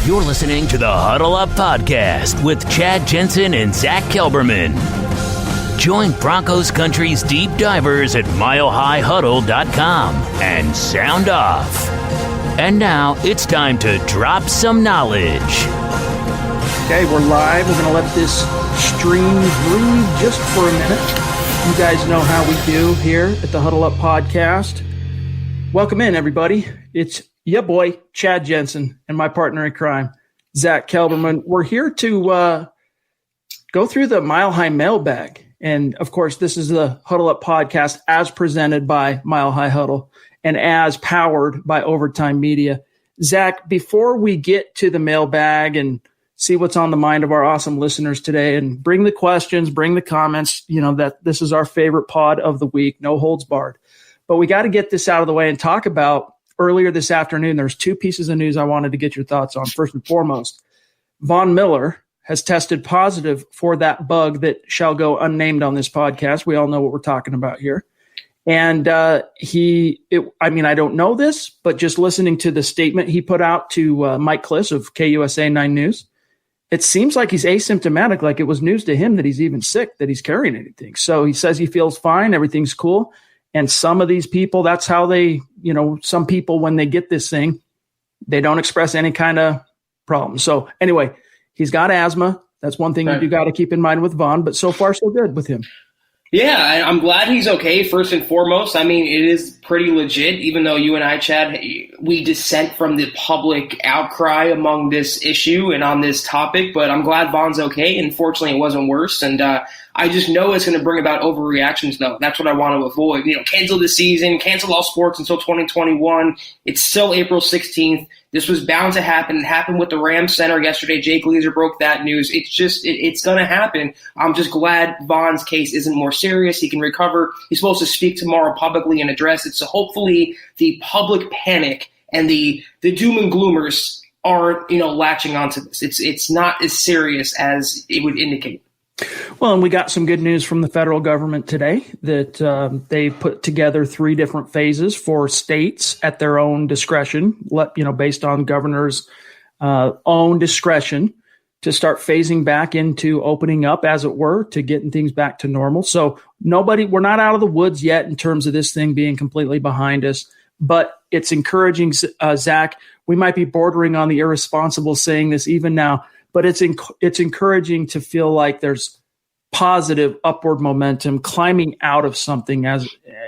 You're listening to the Huddle Up Podcast with Chad Jensen and Zack Kelberman. Join Broncos Country's deep divers at milehighhuddle.com and sound off. And now it's time to drop some knowledge. Okay, we're live. We're going to let this stream breathe just for a minute. You guys know how we do here at the Huddle Up Podcast. Welcome in, everybody. It's your boy, Chad Jensen, and my partner in crime, Zack Kelberman. We're here to go through the Mile High Mailbag. And, of course, this is the Huddle Up Podcast as presented by Mile High Huddle and as powered by Overtime Media. Zack, before we get to the mailbag and see what's on the mind of our awesome listeners today and bring the questions, bring the comments, you know, that this is our favorite pod of the week, no holds barred. But we got to get this out of the way and talk about earlier this afternoon. There's two pieces of news I wanted to get your thoughts on. First and foremost, Von Miller has tested positive for that bug that shall go unnamed on this podcast. We all know what we're talking about here. And I don't know this, but just listening to the statement he put out to Mike Kliss of KUSA 9 News, it seems like he's asymptomatic, like it was news to him that he's even sick, that he's carrying anything. So he says he feels fine, everything's cool. And some of these people, that's how they, you know, some people, when they get this thing, they don't express any kind of problem. So anyway, he's got asthma. That's one thing you do got to keep in mind with Von, but so far so good with him. Yeah, I'm glad he's okay, first and foremost. I mean, it is pretty legit, even though you and I, Chad, we dissent from the public outcry among this issue and on this topic, but I'm glad Von's okay, and fortunately it wasn't worse, and I just know it's going to bring about overreactions, though. That's what I want to avoid. You know, cancel the season, cancel all sports until 2021. It's still April 16th. This was bound to happen. It happened with the Rams center yesterday. Jay Gleaser broke that news. It's going to happen. I'm just glad Von's case isn't more serious. He can recover. He's supposed to speak tomorrow publicly and address it. So hopefully the public panic and the doom and gloomers aren't, latching onto this. It's not as serious as it would indicate. Well, and we got some good news from the federal government today that they put together 3 different phases for states at their own discretion, based on governor's own discretion to start phasing back into opening up, as it were, to getting things back to normal. So we're not out of the woods yet in terms of this thing being completely behind us, but it's encouraging, Zack. We might be bordering on the irresponsible saying this even now, but it's encouraging to feel like there's positive upward momentum climbing out of something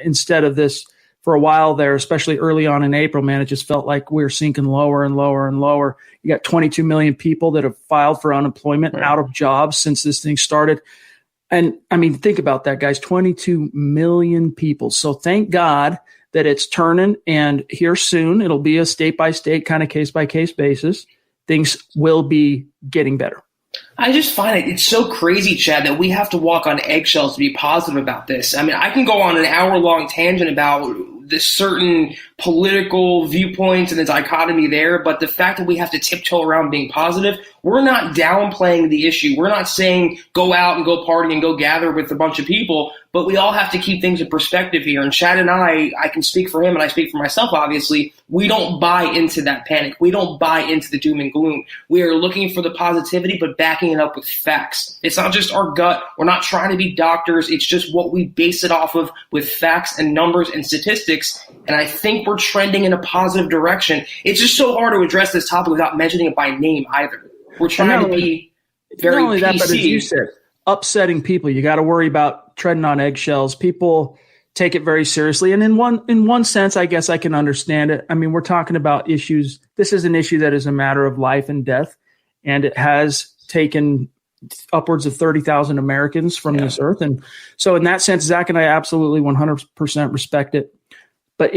instead of this for a while there, especially early on in April, man, it just felt like we were sinking lower and lower and lower. You got 22 million people that have filed for unemployment, out of jobs since this thing started. And I mean, think about that, guys, 22 million people. So thank God that it's turning, and here soon it'll be a state-by-state kind of case-by-case basis. Things will be getting better. I just find it's so crazy, Chad, that we have to walk on eggshells to be positive about this. I mean, I can go on an hour-long tangent about the certain political viewpoints and the dichotomy there, but the fact that we have to tiptoe around being positive, we're not downplaying the issue. We're not saying go out and go party and go gather with a bunch of people, but we all have to keep things in perspective here. And Chad and I can speak for him and I speak for myself, obviously. We don't buy into that panic. We don't buy into the doom and gloom. We are looking for the positivity, but backing it up with facts. It's not just our gut. We're not trying to be doctors. It's just what we base it off of with facts and numbers and statistics. And I think we're trending in a positive direction. It's just so hard to address this topic without mentioning it by name either. We're trying to be very not only that, PC. but as you said, upsetting people. You got to worry about treading on eggshells. People take it very seriously. And in one sense, I guess I can understand it. I mean, we're talking about issues. This is an issue that is a matter of life and death, and it has taken upwards of 30,000 Americans from this earth. And so in that sense, Zack and I absolutely 100% respect it. But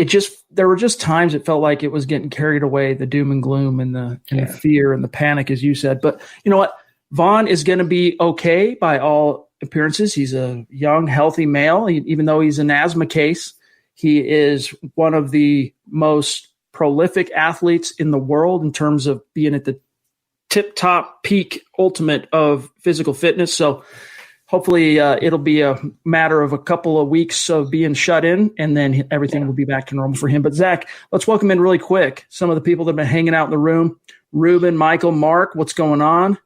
there were just times it felt like it was getting carried away, the doom and gloom and the fear and the panic, as you said. But you know what? Von is going to be okay by all appearances. He's a young, healthy male. Even though he's an asthma case, he is one of the most prolific athletes in the world in terms of being at the tip-top peak ultimate of physical fitness. So hopefully it'll be a matter of a couple of weeks of being shut in, and then everything will be back to normal for him. But Zach, let's welcome in really quick some of the people that have been hanging out in the room. Ruben, Michael, Mark, what's going on?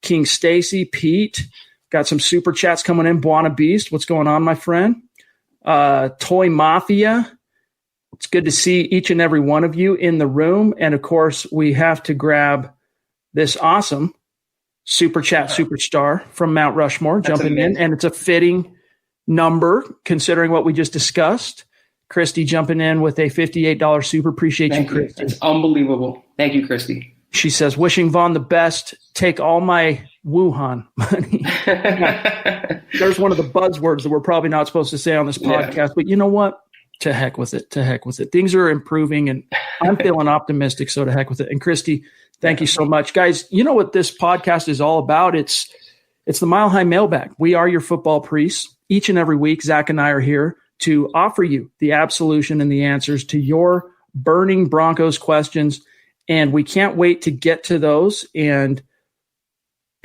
King Stacy, Pete, got some super chats coming in. Buona Beast, what's going on, my friend? Toy Mafia, it's good to see each and every one of you in the room. And of course, we have to grab this awesome super chat superstar from Mount Rushmore jumping in, and it's a fitting number considering what we just discussed. Christy jumping in with a $58 super. Appreciate you, Christy. It's unbelievable. Thank you, Christy. She says, wishing Vaughn the best. Take all my Wuhan money. There's one of the buzzwords that we're probably not supposed to say on this podcast, but you know what? To heck with it. To heck with it. Things are improving, and I'm feeling optimistic, so to heck with it. And Christy, thank you so much. Guys, you know what this podcast is all about? It's the Mile High Mailbag. We are your football priests. Each and every week, Zach and I are here to offer you the absolution and the answers to your burning Broncos questions. And we can't wait to get to those and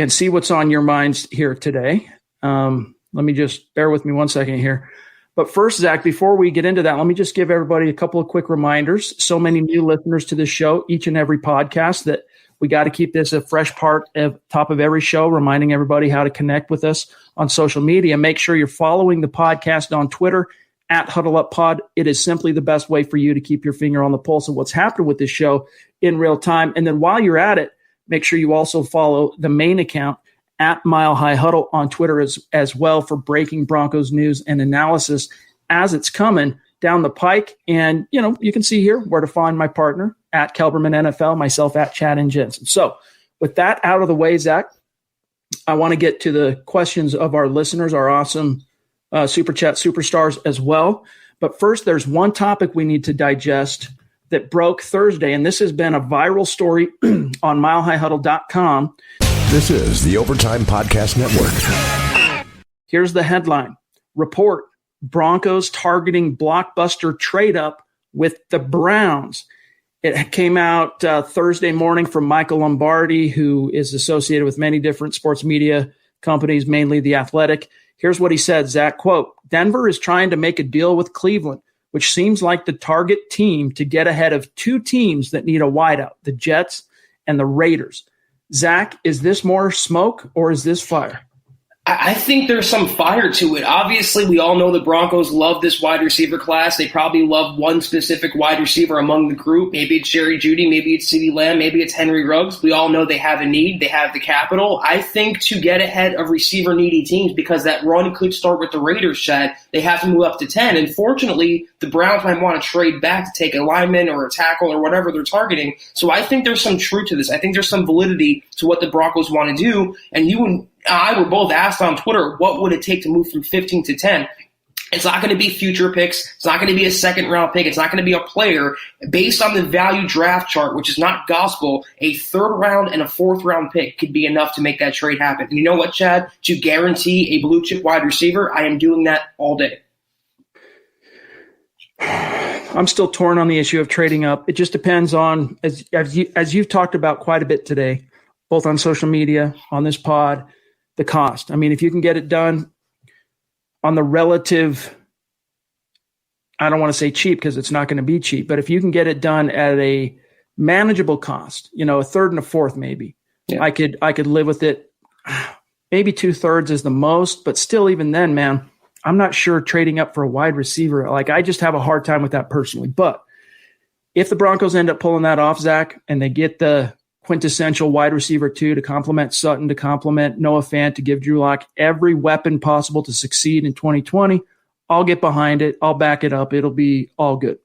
see what's on your minds here today. Let me just bear with me one second here. But first, Zach, before we get into that, let me just give everybody a couple of quick reminders. So many new listeners to this show, each and every podcast, that we got to keep this a fresh part of top of every show, reminding everybody how to connect with us on social media. Make sure you're following the podcast on Twitter at HuddleUpPod. It is simply the best way for you to keep your finger on the pulse of what's happening with this show in real time. And then while you're at it, make sure you also follow the main account at Mile High Huddle on Twitter as well for breaking Broncos news and analysis as it's coming down the pike. And, you know, you can see here where to find my partner at Kelberman NFL, myself at Chad and Jensen. So with that out of the way, Zach, I want to get to the questions of our listeners, our awesome Super Chat superstars as well. But first, there's one topic we need to digest that broke Thursday, and this has been a viral story on milehighhuddle.com. This is the Overtime Podcast Network. Here's the headline. Report, Broncos targeting blockbuster trade-up with the Browns. It came out Thursday morning from Michael Lombardi, who is associated with many different sports media companies, mainly The Athletic. Here's what he said, Zach, quote, Denver is trying to make a deal with Cleveland, which seems like the target team to get ahead of two teams that need a wideout, the Jets and the Raiders. Zach, is this more smoke or is this fire? I think there's some fire to it. Obviously, we all know the Broncos love this wide receiver class. They probably love one specific wide receiver among the group. Maybe it's Jerry Jeudy, maybe it's CeeDee Lamb, maybe it's Henry Ruggs. We all know they have a need. They have the capital. I think to get ahead of receiver-needy teams, because that run could start with the Raiders, Chad, they have to move up to 10. And fortunately, the Browns might want to trade back to take a lineman or a tackle or whatever they're targeting. So I think there's some truth to this. I think there's some validity to what the Broncos want to do. And you and I were both asked on Twitter, what would it take to move from 15 to 10? It's not going to be future picks. It's not going to be a second-round pick. It's not going to be a player. Based on the value draft chart, which is not gospel, a third-round and a fourth-round pick could be enough to make that trade happen. And you know what, Chad? To guarantee a blue-chip wide receiver, I am doing that all day. I'm still torn on the issue of trading up. It just depends on, as you've talked about quite a bit today, both on social media, on this pod, the cost. I mean, if you can get it done on the relative, I don't want to say cheap because it's not going to be cheap, but if you can get it done at a manageable cost, you know, a third and a fourth, maybe I could live with it. Maybe 2/3 is the most, but still, even then, man, I'm not sure trading up for a wide receiver. Like, I just have a hard time with that personally. But if the Broncos end up pulling that off, Zach, and they get the quintessential wide receiver 2 to complement Sutton, to complement Noah Fant, to give Drew Lock every weapon possible to succeed in 2020, I'll get behind it. I'll back it up. It'll be all good.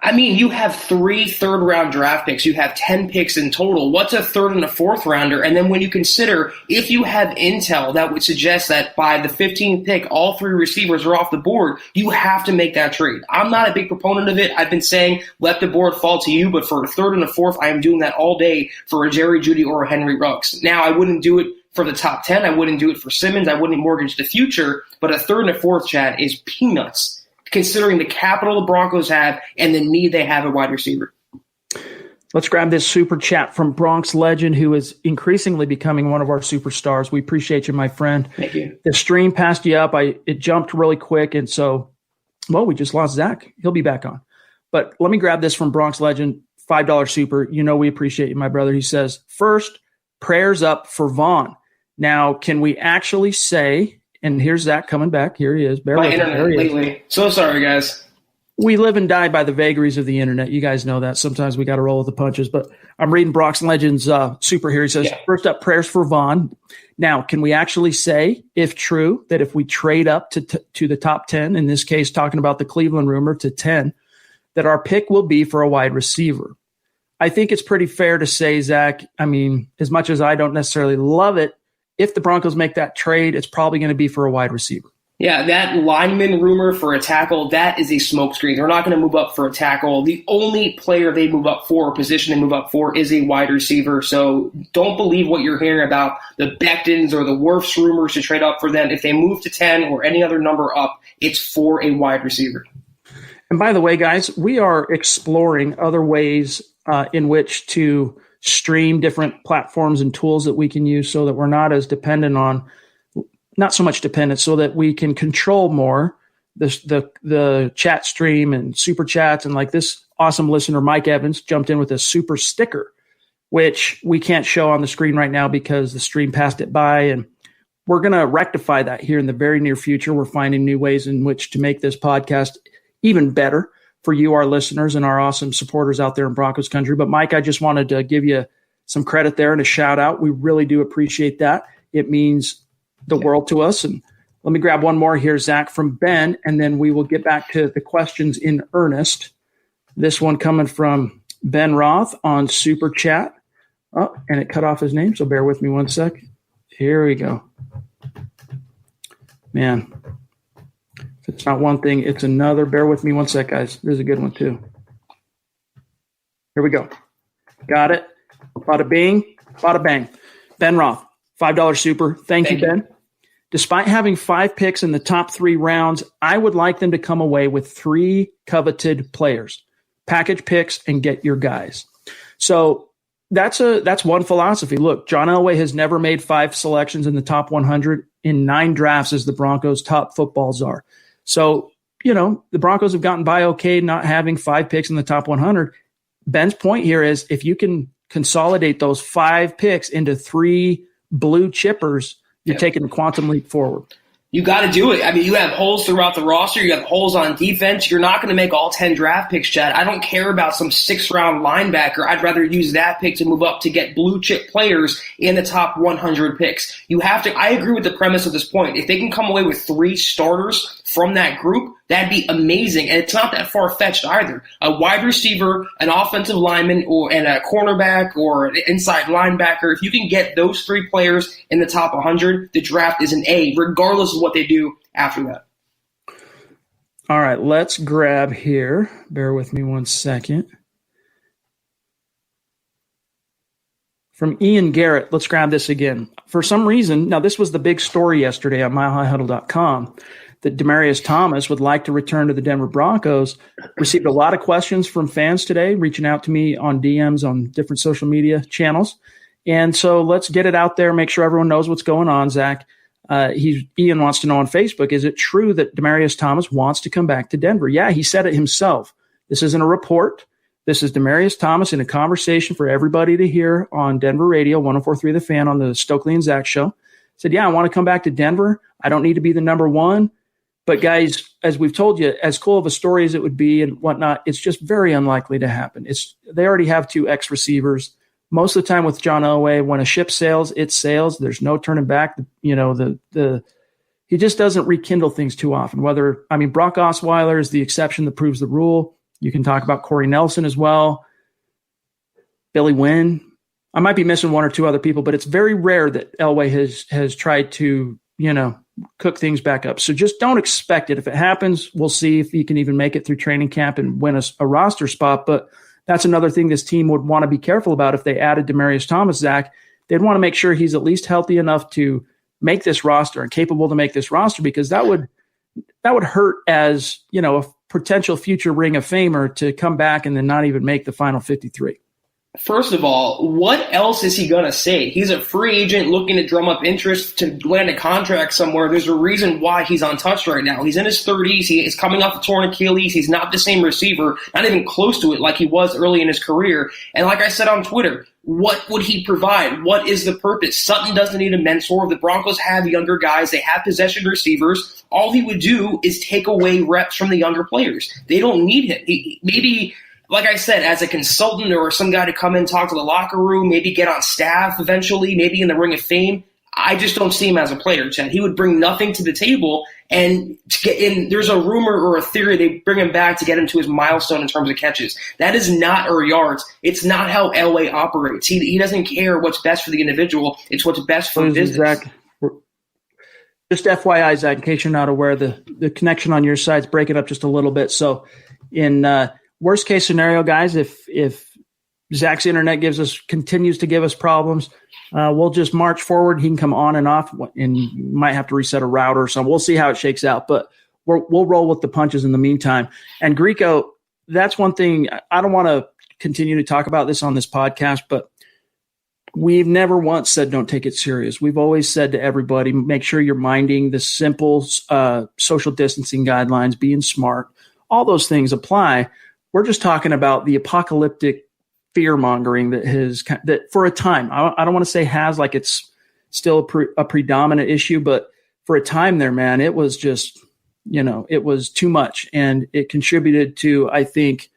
I mean, you have 3 third-round draft picks. You have 10 picks in total. What's a third and a fourth-rounder? And then when you consider, if you have intel that would suggest that by the 15th pick, all 3 receivers are off the board, you have to make that trade. I'm not a big proponent of it. I've been saying let the board fall to you, but for a third and a fourth, I am doing that all day for a Jerry Jeudy or a Henry Ruggs. Now, I wouldn't do it for the top 10. I wouldn't do it for Simmons. I wouldn't mortgage the future. But a third and a fourth, Chad, is peanuts, considering the capital the Broncos have and the need they have at wide receiver. Let's grab this super chat from Bronx Legend, who is increasingly becoming one of our superstars. We appreciate you, my friend. Thank you. The stream passed you up. It jumped really quick. And so, well, we just lost Zach. He'll be back on. But let me grab this from Bronx Legend, $5 super. You know we appreciate you, my brother. He says, first, prayers up for Vaughn. Now, can we actually say, and here's Zach coming back. Here he is. My internet lately. So sorry, guys. We live and die by the vagaries of the internet. You guys know that. Sometimes we got to roll with the punches. But I'm reading Bronx Legend's super here. He says, First up, prayers for Vaughn. Now, can we actually say, if true, that if we trade up to the top 10, in this case, talking about the Cleveland rumor to 10, that our pick will be for a wide receiver? I think it's pretty fair to say, Zach, I mean, as much as I don't necessarily love it, if the Broncos make that trade, it's probably going to be for a wide receiver. Yeah, that lineman rumor for a tackle, that is a smokescreen. They're not going to move up for a tackle. The only player they move up for or position they move up for is a wide receiver. So don't believe what you're hearing about the Becktons or the Wirfs rumors to trade up for them. If they move to 10 or any other number up, it's for a wide receiver. And by the way, guys, we are exploring other ways in which to stream different platforms and tools that we can use so that we're not as dependent on not so much dependent, so that we can control more the chat stream and super chats. And like this awesome listener, Mike Evans, jumped in with a super sticker, which we can't show on the screen right now because the stream passed it by. And we're going to rectify that here in the very near future. We're finding new ways in which to make this podcast even better for you, our listeners, and our awesome supporters out there in Broncos country. But Mike, I just wanted to give you some credit there and a shout out. We really do appreciate that. It means the world to us. And let me grab one more here, Zach, from Ben, and then we will get back to the questions in earnest. This one coming from Ben Roth on Super Chat. Oh, and it cut off his name, so bear with me one sec. Here we go. Man, if it's not one thing, it's another. Bear with me one sec, guys. This is a good one, too. Here we go. Got it. Bada bing, bada bang. Ben Roth. $5 super. Thank you, Ben. Despite having 5 picks in the top 3 rounds, I would like them to come away with 3 coveted players. Package picks and get your guys. So that's one philosophy. Look, John Elway has never made 5 selections in the top 100 in 9 drafts as the Broncos' top football czar. So, you know, the Broncos have gotten by okay not having 5 picks in the top 100. Ben's point here is if you can consolidate those 5 picks into 3 blue chippers, you're taking a quantum leap forward. You got to do it. I mean, you have holes throughout the roster. You have holes on defense. You're not going to make all 10 draft picks, Chad. I don't care about some 6th-round linebacker. I'd rather use that pick to move up to get blue-chip players in the top 100 picks. You have to – I agree with the premise of this point. If they can come away with 3 starters from that group, that'd be amazing. And it's not that far-fetched either. A wide receiver, an offensive lineman, and a cornerback or an inside linebacker, if you can get those 3 players in the top 100, the draft is an A, regardless of what they do after that. All right, let's grab here. Bear with me one second. From Ian Garrett, let's grab this again. For some reason, now this was the big story yesterday on milehighhuddle.com, that Demaryius Thomas would like to return to the Denver Broncos. Received a lot of questions from fans today, reaching out to me on DMs on different social media channels. And so let's get it out there, make sure everyone knows what's going on, Zach. Ian wants to know on Facebook, is it true that Demaryius Thomas wants to come back to Denver? Yeah, he said it himself. This isn't a report. This is Demaryius Thomas in a conversation for everybody to hear on Denver Radio, 104.3 The Fan on the Stokely and Zach show. Said, yeah, I want to come back to Denver. I don't need to be the number 1. But guys, as we've told you, as cool of a story as it would be and whatnot, it's just very unlikely to happen. They already have 2 ex-receivers. Most of the time with John Elway, when a ship sails, it sails. There's no turning back. He just doesn't rekindle things too often. Brock Osweiler is the exception that proves the rule. You can talk about Corey Nelson as well. Billy Wynn. I might be missing 1 or 2 other people, but it's very rare that Elway has tried to, cook things back up. So just don't expect it. If it happens, we'll see if he can even make it through training camp and win a roster spot. But that's another thing this team would want to be careful about. If they added Demaryius Thomas, Zach, they'd want to make sure he's at least healthy enough to make this roster and capable to make this roster, because that would hurt as, a potential future Ring of Famer to come back and then not even make the final 53. First of all, what else is he going to say? He's a free agent looking to drum up interest to land a contract somewhere. There's a reason why he's untouched right now. He's in his 30s. He is coming off a torn Achilles. He's not the same receiver, not even close to it like he was early in his career. And like I said on Twitter, what would he provide? What is the purpose? Sutton doesn't need a mentor. The Broncos have younger guys. They have possession receivers. All he would do is take away reps from the younger players. They don't need him. Maybe, like I said, as a consultant or some guy to come in and talk to the locker room, maybe get on staff eventually, maybe in the Ring of Fame. I just don't see him as a player, Chad. He would bring nothing to the table. And there's a rumor or a theory they bring him back to get him to his milestone in terms of catches. That is not, or yards. It's not how Elway operates. He doesn't care what's best for the individual. It's what's best for business. Zach, just FYI, Zach, in case you're not aware, the connection on your side's breaking up just a little bit. So in worst case scenario, guys, if Zach's internet continues to give us problems, we'll just march forward. He can come on and off, and you might have to reset a router or something. We'll see how it shakes out, but we'll roll with the punches in the meantime. And Greco, that's one thing. I don't want to continue to talk about this on this podcast, but we've never once said don't take it serious. We've always said to everybody, make sure you're minding the simple social distancing guidelines, being smart. All those things apply. We're just talking about the apocalyptic fear mongering that for a time, I don't want to say has, like it's still a predominant issue, but for a time there, man, it was just, it was too much. And it contributed to, I think,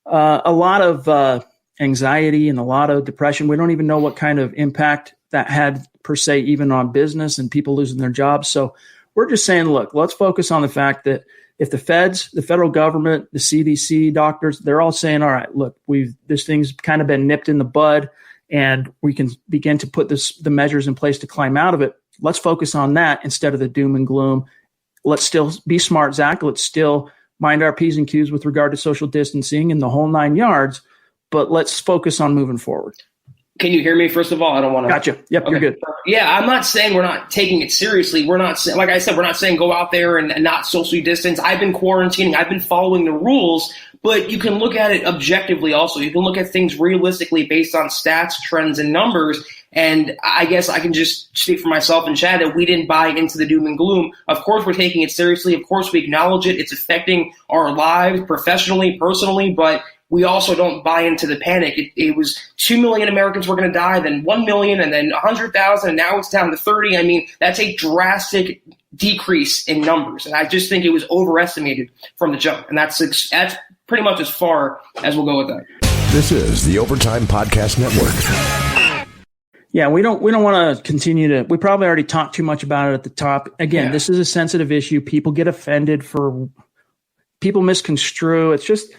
a lot of anxiety and a lot of depression. We don't even know what kind of impact that had per se, even on business and people losing their jobs. So we're just saying, look, let's focus on the fact that if the feds, the federal government, the CDC, doctors, they're all saying, all right, look, this thing's kind of been nipped in the bud and we can begin to put the measures in place to climb out of it. Let's focus on that instead of the doom and gloom. Let's still be smart, Zach. Let's still mind our P's and Q's with regard to social distancing and the whole 9 yards, but let's focus on moving forward. Can you hear me, first of all? I don't want to. Gotcha. Yep, okay. You're good. Yeah, I'm not saying we're not taking it seriously. We're not, like I said, we're not saying go out there and not socially distance. I've been quarantining. I've been following the rules, but you can look at it objectively also. You can look at things realistically based on stats, trends, and numbers. And I guess I can just speak for myself and Chad that we didn't buy into the doom and gloom. Of course, we're taking it seriously. Of course, we acknowledge it. It's affecting our lives professionally, personally, but we also don't buy into the panic. It was 2 million Americans were going to die, then 1 million, and then 100,000, and now it's down to 30. I mean, that's a drastic decrease in numbers, and I just think it was overestimated from the jump, and that's pretty much as far as we'll go with that. This is the Overtime Podcast Network. Yeah, we don't want to continue to. We probably already talked too much about it at the top. Again, This is a sensitive issue. People get offended people misconstrue. It's just.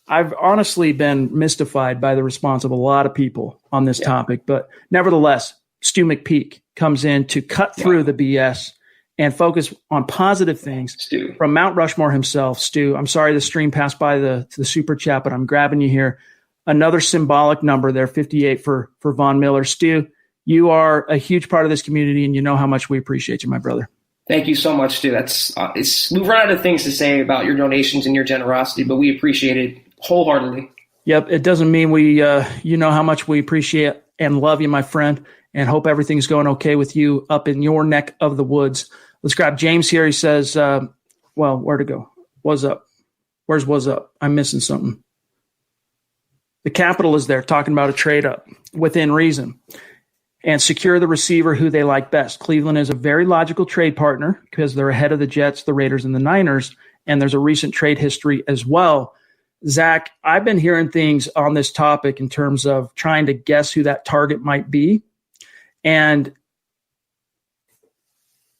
I've honestly been mystified by the response of a lot of people on this topic, but nevertheless, Stu McPeak comes in to cut through the BS and focus on positive things. Stu. From Mount Rushmore himself. Stu, I'm sorry the stream passed by the super chat, but I'm grabbing you here. Another symbolic number there, 58 for Von Miller. Stu, you are a huge part of this community, and you know how much we appreciate you, my brother. Thank you so much, Stu. We've run out of things to say about your donations and your generosity, but we appreciate it wholeheartedly. Yep. It doesn't mean you know how much we appreciate and love you, my friend, and hope everything's going okay with you up in your neck of the woods. Let's grab James here. He says, where to go? What's up? Where's what's up? I'm missing something. The Capitol is there talking about a trade up within reason and secure the receiver who they like best. Cleveland is a very logical trade partner because they're ahead of the Jets, the Raiders, and the Niners. And there's a recent trade history as well. Zach, I've been hearing things on this topic in terms of trying to guess who that target might be. And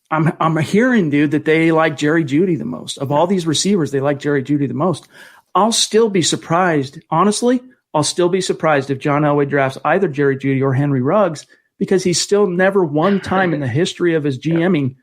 I'm hearing, dude, that they like Jerry Jeudy the most. Of all these receivers, they like Jerry Jeudy the most. I'll still be surprised. Honestly, I'll still be surprised if John Elway drafts either Jerry Jeudy or Henry Ruggs because he's still never one time in the history of his GMing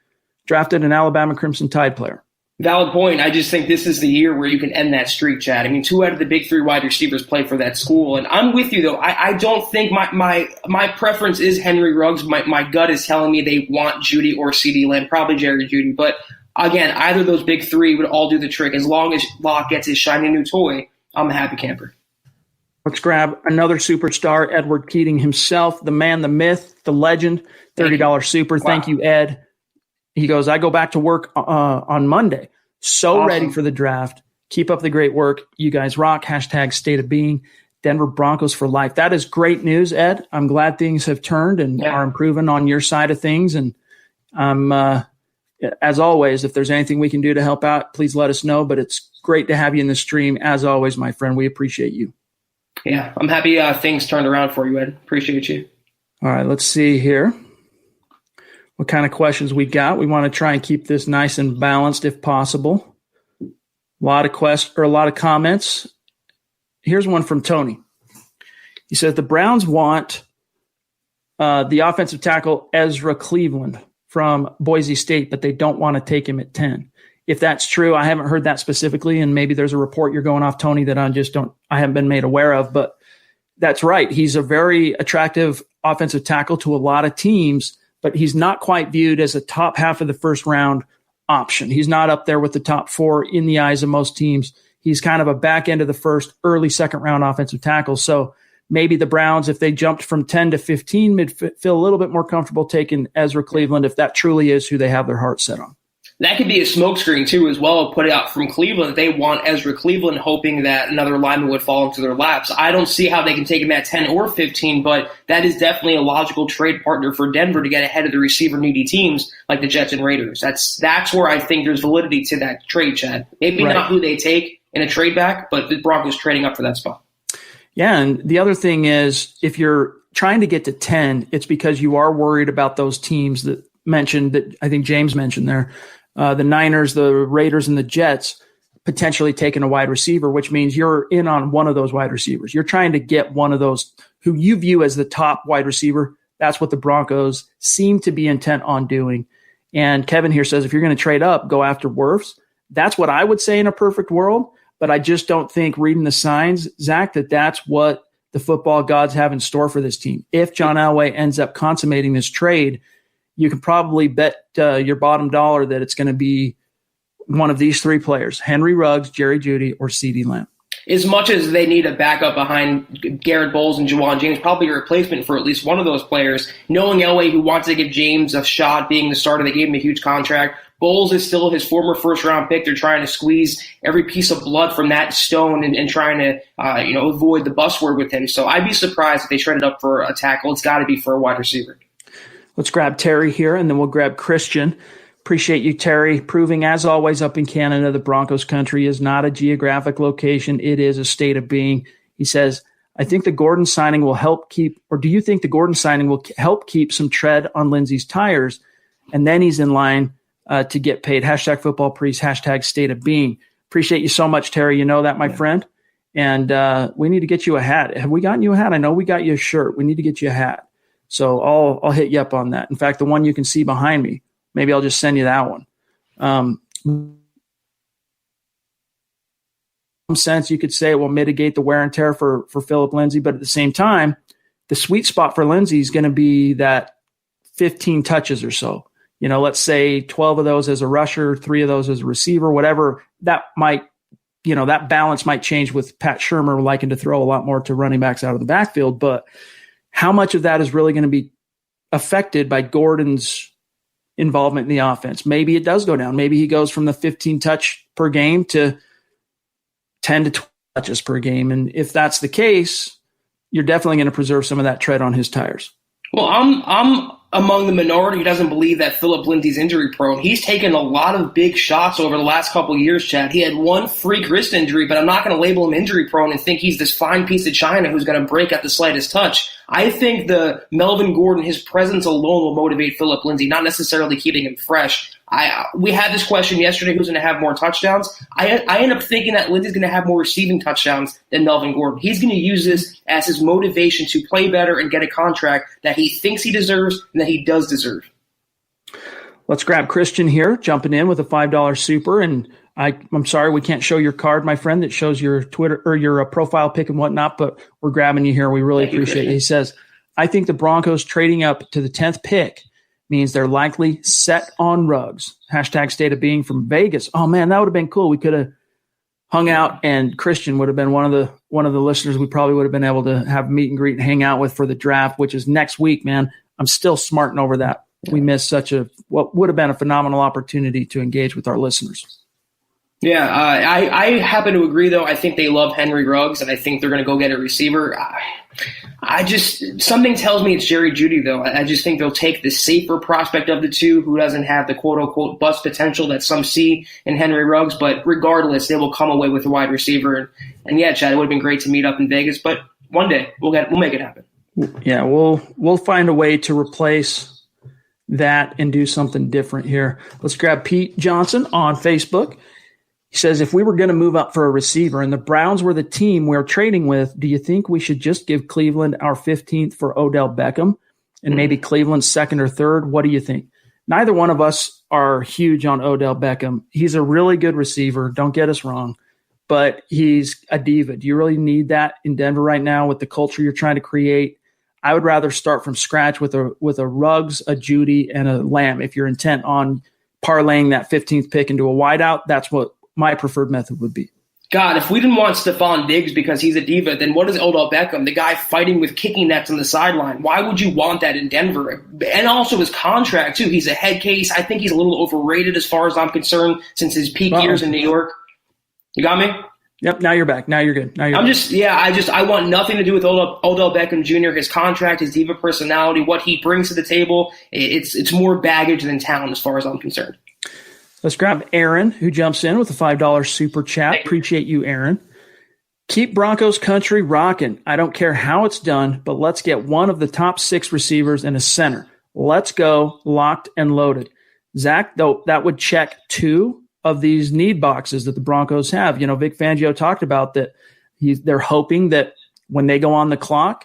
drafted an Alabama Crimson Tide player. Valid point. I just think this is the year where you can end that streak, Chad. I mean, 2 out of the big 3 wide receivers play for that school. And I'm with you, though. I don't think my preference is Henry Ruggs. My gut is telling me they want Jeudy or CeeDee Lamb, probably Jerry Jeudy. But, again, either of those big 3 would all do the trick. As long as Locke gets his shiny new toy, I'm a happy camper. Let's grab another superstar, Edward Keating himself, the man, the myth, the legend, $30 super. Wow. Thank you, Ed. He goes, I go back to work on Monday. So awesome. Ready for the draft. Keep up the great work. You guys rock. # state of being. Denver Broncos for life. That is great news, Ed. I'm glad things have turned and are improving on your side of things. And as always, if there's anything we can do to help out, please let us know. But it's great to have you in the stream. As always, my friend, we appreciate you. Yeah, I'm happy things turned around for you, Ed. Appreciate you. All right, let's see here what kind of questions we got. We want to try and keep this nice and balanced if possible. A lot of comments. Here's one from Tony. He says the Browns want the offensive tackle Ezra Cleveland from Boise State, but they don't want to take him at 10. If that's true, I haven't heard that specifically, and maybe there's a report you're going off, Tony, that I haven't been made aware of, but that's right. He's a very attractive offensive tackle to a lot of teams, but he's not quite viewed as a top half of the first round option. He's not up there with the top 4 in the eyes of most teams. He's kind of a back end of the first, early second round offensive tackle. So maybe the Browns, if they jumped from 10 to 15, would feel a little bit more comfortable taking Ezra Cleveland if that truly is who they have their heart set on. That could be a smokescreen, too, as well, put out from Cleveland. They want Ezra Cleveland, hoping that another lineman would fall into their laps. I don't see how they can take him at 10 or 15, but that is definitely a logical trade partner for Denver to get ahead of the receiver-needy teams like the Jets and Raiders. That's where I think there's validity to that trade, Chad. Maybe not who they take in a trade back, but the Broncos trading up for that spot. Yeah, and the other thing is, if you're trying to get to 10, it's because you are worried about those teams that I think James mentioned there. The Niners, the Raiders, and the Jets potentially taking a wide receiver, which means you're in on one of those wide receivers. You're trying to get one of those who you view as the top wide receiver. That's what the Broncos seem to be intent on doing. And Kevin here says, if you're going to trade up, go after Wirfs. That's what I would say in a perfect world, but I just don't think, reading the signs, Zach, that's what the football gods have in store for this team. If John Elway ends up consummating this trade, you can probably bet your bottom dollar that it's going to be one of these 3 players: Henry Ruggs, Jerry Jeudy, or CeeDee Lamb. As much as they need a backup behind Garrett Bowles and Juwan James, probably a replacement for at least one of those players, knowing Elway, who wants to give James a shot being the starter, they gave him a huge contract. Bowles is still his former first-round pick. They're trying to squeeze every piece of blood from that stone and trying to avoid the bus word with him. So I'd be surprised if they traded up for a tackle. It's got to be for a wide receiver. Let's grab Terry here, and then we'll grab Christian. Appreciate you, Terry, proving, as always, up in Canada, the Broncos country is not a geographic location. It is a state of being. He says, I think the Gordon signing will help keep, or do you think the Gordon signing will help keep some tread on Lindsey's tires? And then he's in line to get paid. # football priest, # state of being. Appreciate you so much, Terry. You know that, my friend. And we need to get you a hat. Have we gotten you a hat? I know we got you a shirt. We need to get you a hat. So I'll hit you up on that. In fact, the one you can see behind me, maybe I'll just send you that one. In some sense, you could say it will mitigate the wear and tear for Philip Lindsay, but at the same time, the sweet spot for Lindsay is going to be that 15 touches or so. Let's say 12 of those as a rusher, 3 of those as a receiver, whatever. That might, that balance might change with Pat Shurmur liking to throw a lot more to running backs out of the backfield, but how much of that is really going to be affected by Gordon's involvement in the offense? Maybe it does go down. Maybe he goes from the 15 touch per game to 10 to 12 touches per game. And if that's the case, you're definitely going to preserve some of that tread on his tires. Well, I'm among the minority who doesn't believe that Philip Lindsay's injury prone. He's taken a lot of big shots over the last couple of years, Chad. He had one freak wrist injury, but I'm not going to label him injury prone and think he's this fine piece of china who's going to break at the slightest touch. I think the Melvin Gordon, his presence alone will motivate Philip Lindsay, not necessarily keeping him fresh. We had this question yesterday, who's going to have more touchdowns? I end up thinking that Lindsay's going to have more receiving touchdowns than Melvin Gordon. He's going to use this as his motivation to play better and get a contract that he thinks he deserves and that he does deserve. Let's grab Christian here, jumping in with a $5 super. And I'm sorry we can't show your card, my friend, that shows your Twitter or your profile pic and whatnot, but we're grabbing you here. We really appreciate it. He says, I think the Broncos trading up to the 10th pick means they're likely set on Ruggs. # state of being from Vegas. Oh, man, that would have been cool. We could have hung out, and Christian would have been one of the listeners we probably would have been able to have meet and greet and hang out with for the draft, which is next week, man. I'm still smarting over that. We missed what would have been a phenomenal opportunity to engage with our listeners. Yeah, I happen to agree, though. I think they love Henry Ruggs, and I think they're going to go get a receiver. Something tells me it's Jerry Jeudy, though. I just think they'll take the safer prospect of the two who doesn't have the quote-unquote bust potential that some see in Henry Ruggs. But regardless, they will come away with a wide receiver. And yeah, Chad, it would have been great to meet up in Vegas, but one day we'll make it happen. Yeah, we'll find a way to replace that and do something different here. Let's grab Pete Johnson on Facebook. He says, if we were going to move up for a receiver and the Browns were the team we're trading with, do you think we should just give Cleveland our 15th for Odell Beckham and maybe Cleveland's second or third? What do you think? Neither one of us are huge on Odell Beckham. He's a really good receiver. Don't get us wrong, but he's a diva. Do you really need that in Denver right now with the culture you're trying to create? I would rather start from scratch with a Ruggs, a Jeudy, and a Lamb. If you're intent on parlaying that 15th pick into a wideout, that's what my preferred method would be. God, if we didn't want Stephon Diggs because he's a diva, then what is Odell Beckham, the guy fighting with kicking nets on the sideline? Why would you want that in Denver? And also his contract, too. He's a head case. I think he's a little overrated as far as I'm concerned since his peak years in New York. You got me? Yep, now you're back. Now you're good. I want nothing to do with Odell Beckham Jr., his contract, his diva personality, what he brings to the table. It's more baggage than talent as far as I'm concerned. Let's grab Aaron, who jumps in with a $5 super chat. Appreciate you, Aaron. Keep Broncos country rocking. I don't care how it's done, but let's get one of the top 6 receivers and a center. Let's go, locked and loaded. Zach, though, that would check 2 of these need boxes that the Broncos have. You know, Vic Fangio talked about that. They're hoping that when they go on the clock,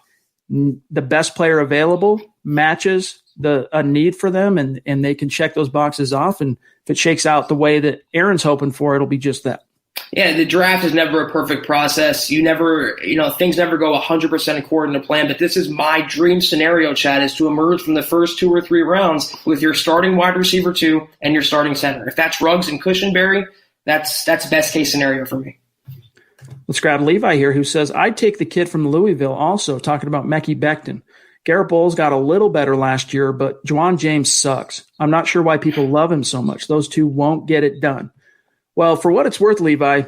the best player available matches a need for them, and they can check those boxes off. And if it shakes out the way that Aaron's hoping for, it'll be just that. Yeah, the draft is never a perfect process. Things never go 100% according to plan, but this is my dream scenario, Chad, is to emerge from the first 2 or 3 rounds with your starting wide receiver 2 and your starting center. If that's Ruggs and Cushenberry, that's best case scenario for me. Let's grab Levi here, who says, I'd take the kid from Louisville also, talking about Mekhi Becton. Garrett Bowles got a little better last year, but Juwan James sucks. I'm not sure why people love him so much. Those two won't get it done. Well, for what it's worth, Levi,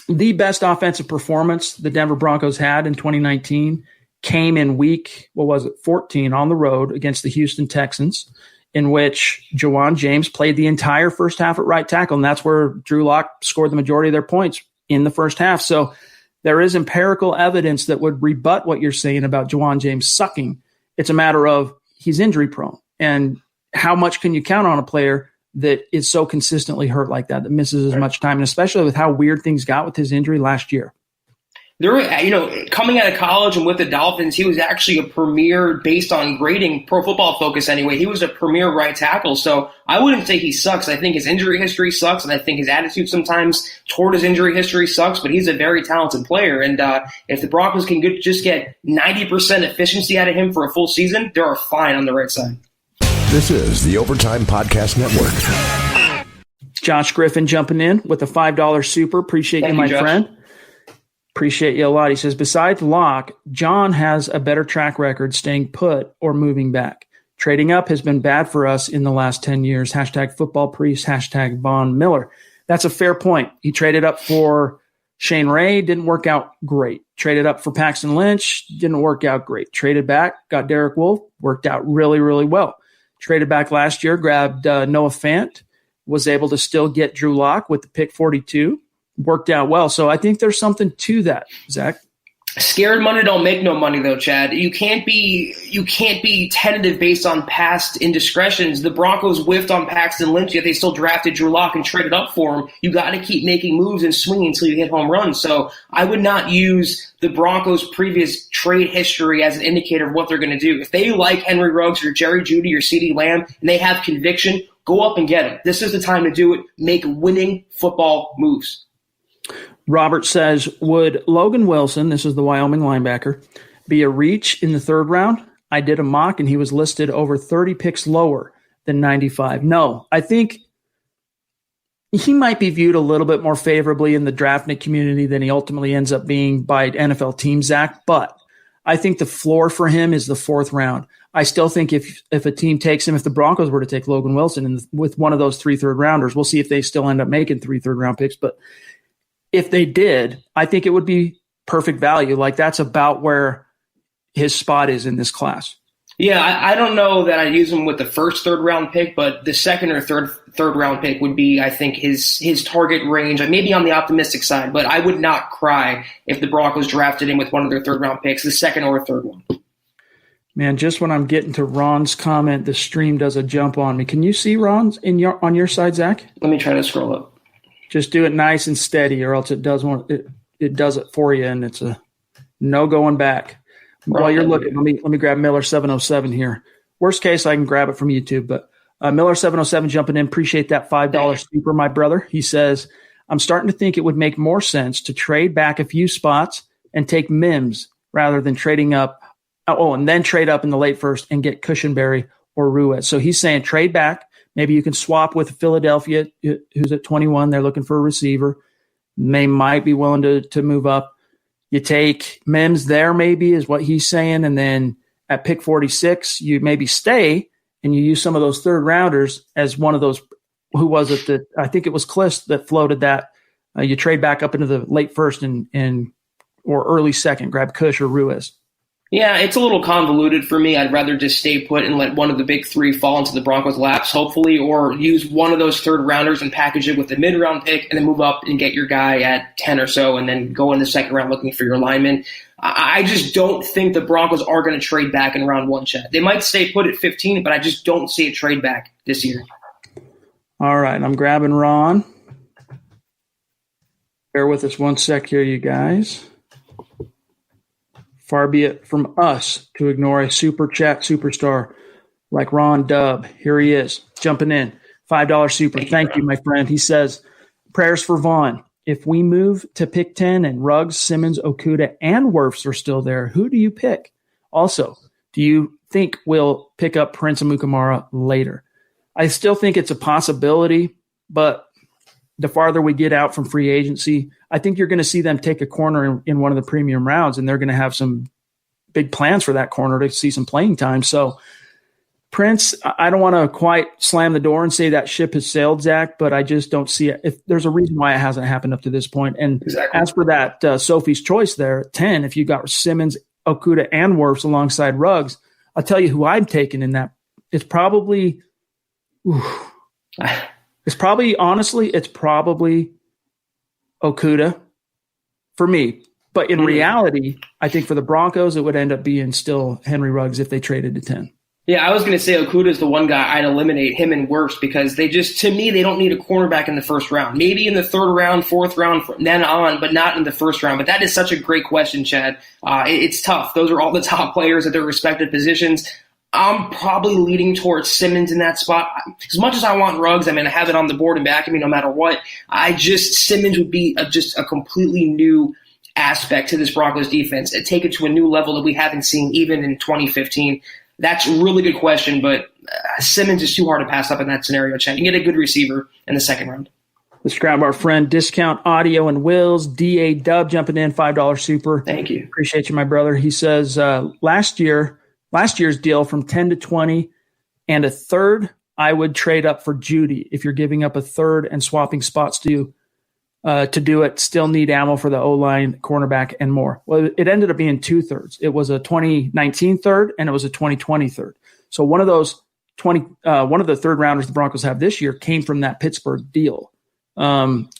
the best offensive performance the Denver Broncos had in 2019 came in week, 14 on the road against the Houston Texans, in which Juwan James played the entire first half at right tackle, and that's where Drew Lock scored the majority of their points in the first half. So there is empirical evidence that would rebut what you're saying about Juwan James sucking. It's a matter of he's injury prone. And how much can you count on a player that is so consistently hurt like that misses as much time, and especially with how weird things got with his injury last year? Coming out of college and with the Dolphins, he was actually a premier, based on grading, Pro Football Focus anyway, he was a premier right tackle. So I wouldn't say he sucks. I think his injury history sucks, and I think his attitude sometimes toward his injury history sucks, but he's a very talented player. And if the Broncos can just get 90% efficiency out of him for a full season, they're fine on the right side. This is the Overtime Podcast Network. Josh Griffin jumping in with a $5 super. Appreciate you, my friend. Appreciate you a lot. He says, besides Locke, John has a better track record staying put or moving back. Trading up has been bad for us in the last 10 years. Hashtag football priest, hashtag Von Miller. That's a fair point. He traded up for Shane Ray, didn't work out great. Traded up for Paxton Lynch, didn't work out great. Traded back, got Derek Wolfe, worked out really, really well. Traded back last year, grabbed Noah Fant, was able to still get Drew Lock with the pick 42. Worked out well. So I think there's something to that, Zach. Scared money don't make no money, though, Chad. You can't be tentative based on past indiscretions. The Broncos whiffed on Paxton Lynch, yet they still drafted Drew Lock and traded up for him. You got to keep making moves and swinging until you hit home runs. So I would not use the Broncos' previous trade history as an indicator of what they're going to do. If they like Henry Ruggs or Jerry Jeudy or CeeDee Lamb and they have conviction, go up and get him. This is the time to do it. Make winning football moves. Robert says, would Logan Wilson, this is the Wyoming linebacker, be a reach in the 3rd round? I did a mock, and he was listed over 30 picks lower than 95. No, I think he might be viewed a little bit more favorably in the draftnik community than he ultimately ends up being by NFL teams, Zach. But I think the floor for him is the 4th round. I still think if a team takes him, if the Broncos were to take Logan Wilson and with one of those 3 third-rounders, we'll see if they still end up making 3 third-round picks. But if they did, I think it would be perfect value. Like, that's about where his spot is in this class. Yeah, I don't know that I'd use him with the first third-round pick, but the second or third-round pick would be, I think, his target range. Maybe on the optimistic side, but I would not cry if the Broncos drafted him with one of their third-round picks, the second or third one. Man, just when I'm getting to Ron's comment, the stream does a jump on me. Can you see Ron's on your side, Zach? Let me try to scroll up. Just do it nice and steady, or else it does it for you, and it's a no going back. While you're looking, let me grab Miller 707 here. Worst case, I can grab it from YouTube, but Miller 707 jumping in. Appreciate that $5 super, my brother. He says, I'm starting to think it would make more sense to trade back a few spots and take Mims rather than trading up. Oh, and then trade up in the late first and get Cushenberry or Ruiz. So he's saying trade back. Maybe you can swap with Philadelphia, who's at 21. They're looking for a receiver. They might be willing to move up. You take Mims there, maybe, is what he's saying. And then at pick 46, you maybe stay and you use some of those third rounders as one of those. Who was it I think it was Cliff that floated that. You trade back up into the late first and or early second, grab Cush or Ruiz. Yeah, it's a little convoluted for me. I'd rather just stay put and let one of the big 3 fall into the Broncos' laps, hopefully, or use one of those third rounders and package it with a mid-round pick and then move up and get your guy at 10 or so and then go in the second round looking for your lineman. I just don't think the Broncos are going to trade back in round 1, Chad. They might stay put at 15, but I just don't see a trade back this year. All right, I'm grabbing Ron. Bear with us one sec here, you guys. Far be it from us to ignore a super chat superstar like Ron Dubb. Here he is, jumping in. $5 super. Thank you, my friend. He says, prayers for Vaughn. If we move to pick 10 and Ruggs, Simmons, Okudah, and Wirfs are still there, who do you pick? Also, do you think we'll pick up Prince Amukamara later? I still think it's a possibility, but the farther we get out from free agency, I think you're going to see them take a corner in one of the premium rounds, and they're going to have some big plans for that corner to see some playing time. So Prince, I don't want to quite slam the door and say that ship has sailed, Zach, but I just don't see it. If there's a reason why it hasn't happened up to this point. And exactly. As for that Sophie's choice there, 10, if you got Simmons, Okudah, and Wirfs alongside Ruggs, I'll tell you who I'm taking in that. It's probably Okudah for me. But in reality, I think for the Broncos, it would end up being still Henry Ruggs if they traded to 10. Yeah, I was going to say Okudah is the one guy I'd eliminate, him and Wirfs, because to me, they don't need a cornerback in the first round. Maybe in the third round, fourth round, then on, but not in the first round. But that is such a great question, Chad. It's tough. Those are all the top players at their respective positions. I'm probably leading towards Simmons in that spot. As much as I want Ruggs, I have it on the board and back of me no matter what. Simmons would be just a completely new aspect to this Broncos defense. Take it to a new level that we haven't seen even in 2015. That's a really good question, but Simmons is too hard to pass up in that scenario, Chad. You can get a good receiver in the second round. Let's grab our friend Discount Audio and Wills, D.A. Dub, jumping in, $5 super. Thank you. Appreciate you, my brother. He says last year's deal from 10 to 20 and a third, I would trade up for Judy. If you're giving up a third and swapping spots to do it, still need ammo for the O-line, cornerback, and more. Well, it ended up being 2/3. It was a 2019 third and it was a 2020 third. So one of the third rounders the Broncos have this year came from that Pittsburgh deal.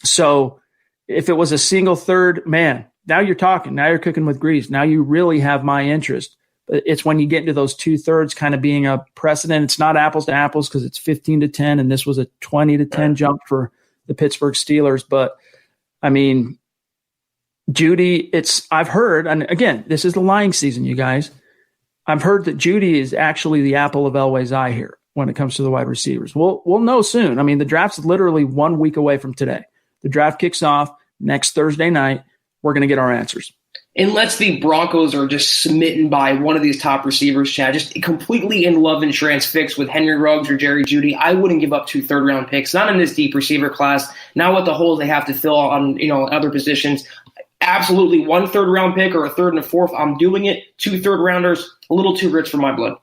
So if it was a single third, man, now you're talking. Now you're cooking with grease. Now you really have my interest. It's when you get into those 2/3 kind of being a precedent. It's not apples to apples because it's 15 to 10, and this was a 20 to 10 jump for the Pittsburgh Steelers. But Judy, I've heard, and again, this is the lying season, you guys. I've heard that Judy is actually the apple of Elway's eye here when it comes to the wide receivers. We'll know soon. The draft's literally 1 week away from today. The draft kicks off next Thursday night. We're going to get our answers. Unless the Broncos are just smitten by one of these top receivers, Chad, just completely in love and transfixed with Henry Ruggs or Jerry Jeudy, I wouldn't give up 2 third-round picks, not in this deep receiver class, not with the holes they have to fill on other positions. Absolutely 1 third-round pick or a third and a fourth, I'm doing it. 2 third-rounders, a little too rich for my blood.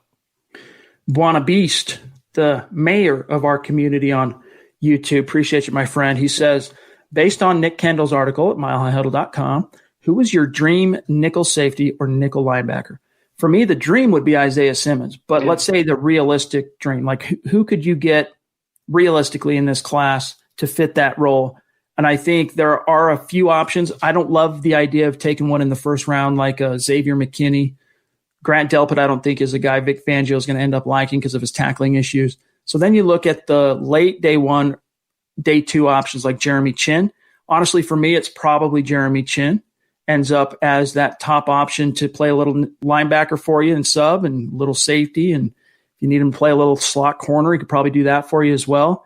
Buona Beast, the mayor of our community on YouTube, appreciate you, my friend. He says, based on Nick Kendall's article at milehighhuddle.com, who is your dream nickel safety or nickel linebacker? For me, the dream would be Isaiah Simmons, but let's say the realistic dream, like who could you get realistically in this class to fit that role? And I think there are a few options. I don't love the idea of taking one in the first round like Xavier McKinney. Grant Delpit, I don't think is a guy Vic Fangio is going to end up liking because of his tackling issues. So then you look at the late day 1, day 2 options like Jeremy Chin. Honestly, for me, it's probably Jeremy Chin ends up as that top option to play a little linebacker for you and sub and little safety. And if you need him to play a little slot corner, he could probably do that for you as well.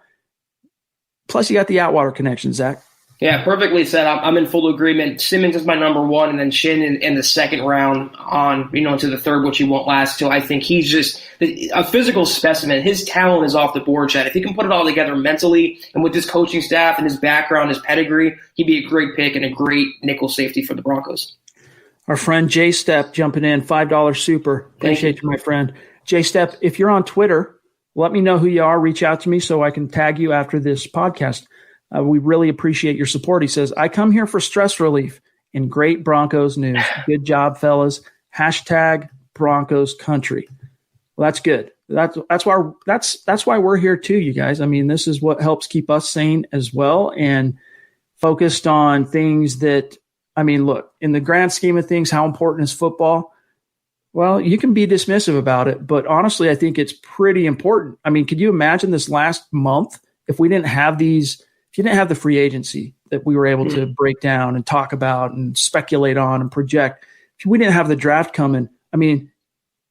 Plus, you got the Atwater connection, Zach. Yeah, perfectly said. I'm in full agreement. Simmons is my number 1, and then Chin in the second round on, to the third, which he won't last till. I think he's just a physical specimen. His talent is off the board, Chad. If he can put it all together mentally and with his coaching staff and his background, his pedigree, he'd be a great pick and a great nickel safety for the Broncos. Our friend Jay Step jumping in, $5 super. Appreciate you, my friend. Jay Step, if you're on Twitter, let me know who you are. Reach out to me so I can tag you after this podcast. We really appreciate your support. He says, I come here for stress relief and great Broncos news. Good job, fellas. Hashtag Broncos country. Well, that's good. That's why we're here too, you guys. I mean, this is what helps keep us sane as well and focused on things that, I mean, look, in the grand scheme of things, how important is football? Well, you can be dismissive about it, but honestly, I think it's pretty important. I mean, could you imagine this last month if we didn't have these? If you didn't have the free agency that we were able to break down and talk about and speculate on and project, if we didn't have the draft coming, I mean,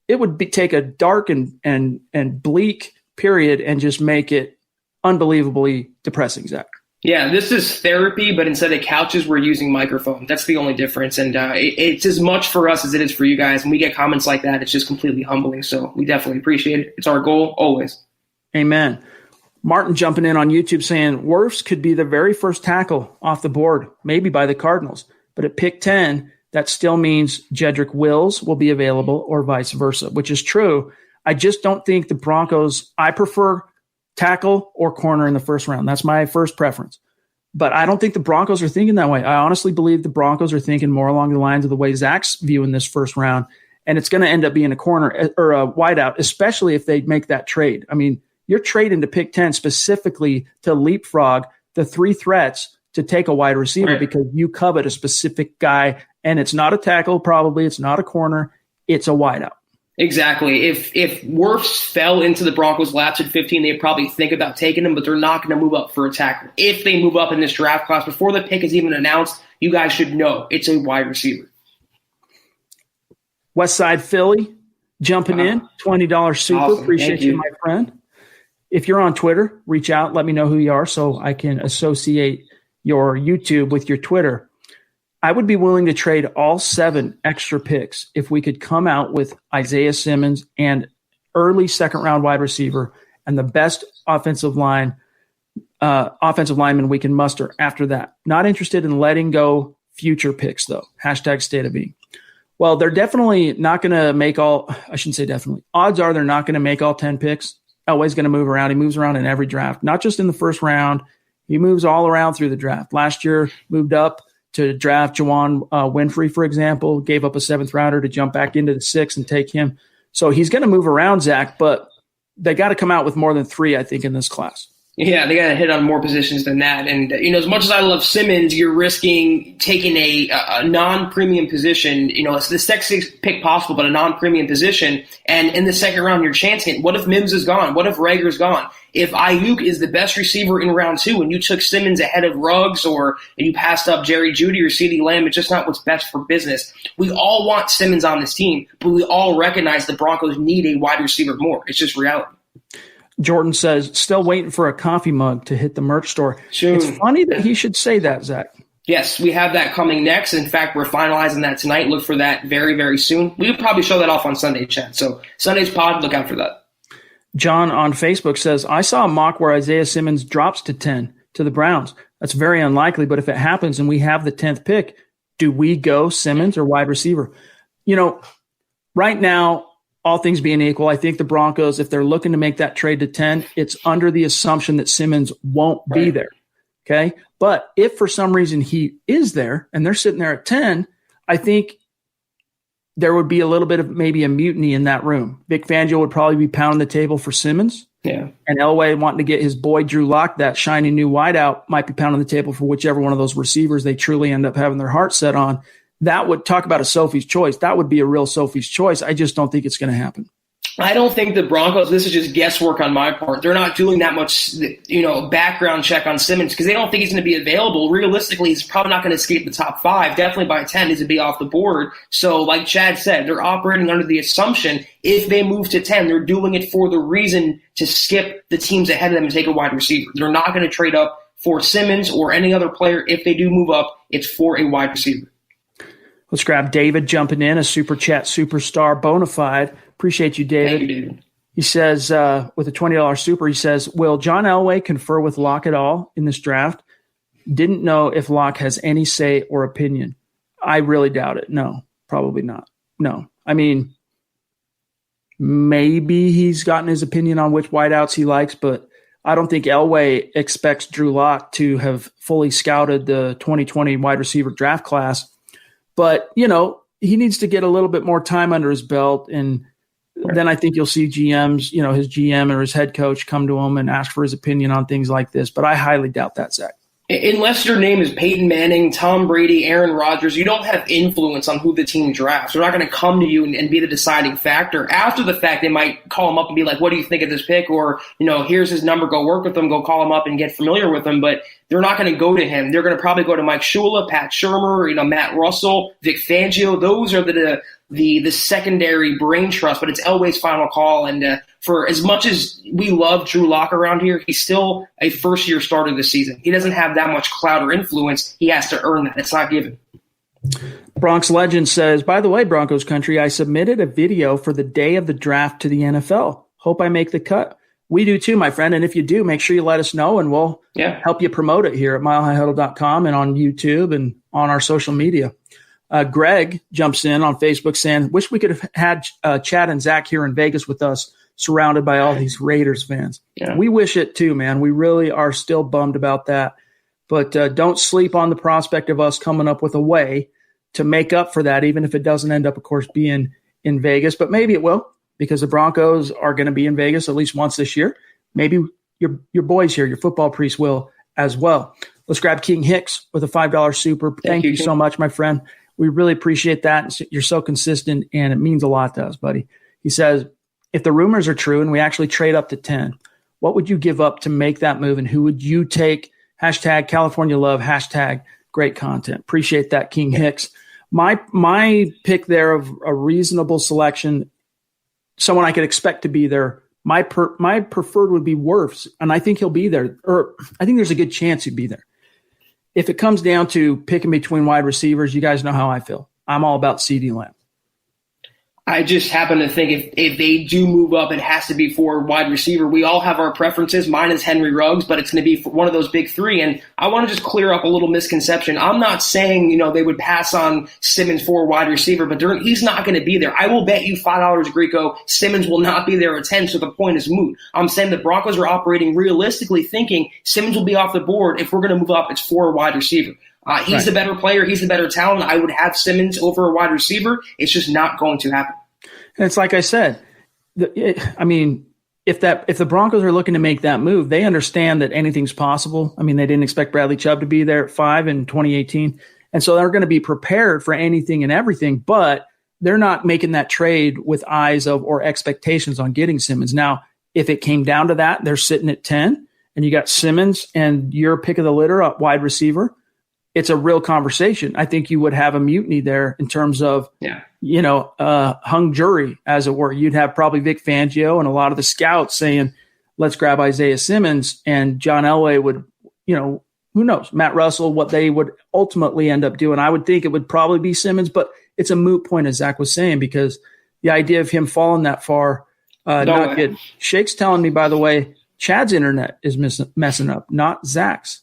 it would take a dark and bleak period and just make it unbelievably depressing, Zach. Yeah, this is therapy, but instead of couches, we're using microphones. That's the only difference. And it's as much for us as it is for you guys. When we get comments like that, it's just completely humbling. So we definitely appreciate it. It's our goal, always. Amen. Martin jumping in on YouTube saying Wirfs could be the very first tackle off the board, maybe by the Cardinals. But at pick 10, that still means Jedrick Wills will be available or vice versa, which is true. I just don't think the Broncos – I prefer tackle or corner in the first round. That's my first preference. But I don't think the Broncos are thinking that way. I honestly believe the Broncos are thinking more along the lines of the way Zach's viewing this first round, and it's going to end up being a corner or a wideout, especially if they make that trade. I mean, you're trading to pick 10 specifically to leapfrog the 3 threats to take a wide receiver because you covet a specific guy, and it's not a tackle probably, it's not a corner, it's a wideout. Exactly. If Wirfs fell into the Broncos' laps at 15, they'd probably think about taking him, but they're not going to move up for a tackle. If they move up in this draft class, before the pick is even announced, you guys should know it's a wide receiver. Westside Philly jumping in, $20 super. Awesome. Appreciate you, my friend. If you're on Twitter, reach out. Let me know who you are so I can associate your YouTube with your Twitter. I would be willing to trade all 7 extra picks if we could come out with Isaiah Simmons and early second-round wide receiver and the best offensive lineman we can muster after that. Not interested in letting go future picks, though. Hashtag state of being. Well, they're definitely not going to make all – I shouldn't say definitely. Odds are they're not going to make all 10 picks. Elway's going to move around. He moves around in every draft, not just in the first round. He moves all around through the draft. Last year, moved up to draft Juwan Winfrey, for example, gave up a 7th rounder to jump back into the 6th and take him. So he's going to move around, Zach, but they got to come out with more than 3, I think, in this class. Yeah, they got to hit on more positions than that. And, as much as I love Simmons, you're risking taking a non-premium position. It's the sexiest pick possible, but a non-premium position. And in the second round, you're chancing it. What if Mims is gone? What if Rager's gone? If Ayuk is the best receiver in round 2 and you took Simmons ahead of Ruggs and you passed up Jerry Jeudy or CeeDee Lamb, it's just not what's best for business. We all want Simmons on this team, but we all recognize the Broncos need a wide receiver more. It's just reality. Jordan says, still waiting for a coffee mug to hit the merch store. Sure. It's funny that he should say that, Zach. Yes, we have that coming next. In fact, we're finalizing that tonight. Look for that very, very soon. We'll probably show that off on Sunday, Chad. So Sunday's pod, look out for that. John on Facebook says, I saw a mock where Isaiah Simmons drops to 10 to the Browns. That's very unlikely, but if it happens and we have the 10th pick, do we go Simmons or wide receiver? Right now, all things being equal, I think the Broncos, if they're looking to make that trade to 10, it's under the assumption that Simmons won't be there. Okay. But if for some reason he is there and they're sitting there at 10, I think there would be a little bit of maybe a mutiny in that room. Vic Fangio would probably be pounding the table for Simmons. Yeah. And Elway wanting to get his boy Drew Lock, that shiny new wideout, might be pounding the table for whichever one of those receivers they truly end up having their heart set on. That would talk about a Sophie's choice. That would be a real Sophie's choice. I just don't think it's going to happen. I don't think the Broncos, this is just guesswork on my part. They're not doing that much, background check on Simmons because they don't think he's going to be available. Realistically, he's probably not going to escape the top 5. Definitely by 10, he's going to be off the board. So like Chad said, they're operating under the assumption if they move to 10, they're doing it for the reason to skip the teams ahead of them and take a wide receiver. They're not going to trade up for Simmons or any other player. If they do move up, it's for a wide receiver. Let's grab David jumping in, a super chat superstar, bona fide. Appreciate you, David. Thank you, David. He says, with a $20 super, he says, will John Elway confer with Locke at all in this draft? Didn't know if Locke has any say or opinion. I really doubt it. No, probably not. No. I mean, maybe he's gotten his opinion on which wideouts he likes, but I don't think Elway expects Drew Lock to have fully scouted the 2020 wide receiver draft class. But, he needs to get a little bit more time under his belt. And then I think you'll see GMs, his GM or his head coach come to him and ask for his opinion on things like this. But I highly doubt that, Zach. Unless your name is Peyton Manning, Tom Brady, Aaron Rodgers, you don't have influence on who the team drafts. They're not going to come to you and be the deciding factor. After the fact, they might call him up and be like, what do you think of this pick? Or, here's his number, go work with him, go call him up and get familiar with him. But they're not going to go to him. They're going to probably go to Mike Shula, Pat Shurmur, Matt Russell, Vic Fangio. Those are the secondary brain trust, but it's Elway's final call. And for as much as we love Drew Lock around here, he's still a first-year starter this season. He doesn't have that much clout or influence. He has to earn that. It's not given. Bronx Legend says, by the way, Broncos country, I submitted a video for the day of the draft to the NFL. Hope I make the cut. We do too, my friend. And if you do, make sure you let us know and we'll help you promote it here at milehighhuddle.com and on YouTube and on our social media. Greg jumps in on Facebook saying, wish we could have had Chad and Zach here in Vegas with us, surrounded by all these Raiders fans. Yeah. We wish it too, man. We really are still bummed about that. But don't sleep on the prospect of us coming up with a way to make up for that, even if it doesn't end up, of course, being in Vegas. But maybe it will, because the Broncos are going to be in Vegas at least once this year. Maybe your boys here, your football priest, will as well. Let's grab King Hicks with a $5 super. Thank you so much, my friend. We really appreciate that. You're so consistent, and it means a lot to us, buddy. He says, if the rumors are true and we actually trade up to 10, what would you give up to make that move, and who would you take? Hashtag California love, hashtag great content. Appreciate that, King Hicks. My pick there of a reasonable selection, someone I could expect to be there, my preferred would be Wirfs, and I think he'll be there, or I think there's a good chance he'd be there. If it comes down to picking between wide receivers, you guys know how I feel. I'm all about CeeDee Lamb. I just happen to think if they do move up, it has to be for wide receiver. We all have our preferences. Mine is Henry Ruggs, but it's going to be for one of those big three. And I want to just clear up a little misconception. I'm not saying, they would pass on Simmons for a wide receiver, but he's not going to be there. I will bet you $5, Greco, Simmons will not be there at 10, so the point is moot. I'm saying the Broncos are operating realistically thinking Simmons will be off the board. If we're going to move up, it's for a wide receiver. He's the better player. He's the better talent. I would have Simmons over a wide receiver. It's just not going to happen. And it's like I said, if the Broncos are looking to make that move, they understand that anything's possible. I mean, they didn't expect Bradley Chubb to be there at 5 in 2018. And so they're going to be prepared for anything and everything, but they're not making that trade with eyes of or expectations on getting Simmons. Now, if it came down to that, they're sitting at 10 and you got Simmons and your pick of the litter at wide receiver. It's a real conversation. I think you would have a mutiny there in terms of, hung jury, as it were. You'd have probably Vic Fangio and a lot of the scouts saying, let's grab Isaiah Simmons. And John Elway would, who knows? Matt Russell, what they would ultimately end up doing. I would think it would probably be Simmons, but it's a moot point, as Zach was saying, because the idea of him falling that far, not good. Shake's telling me, by the way, Chad's internet is messing up, not Zach's,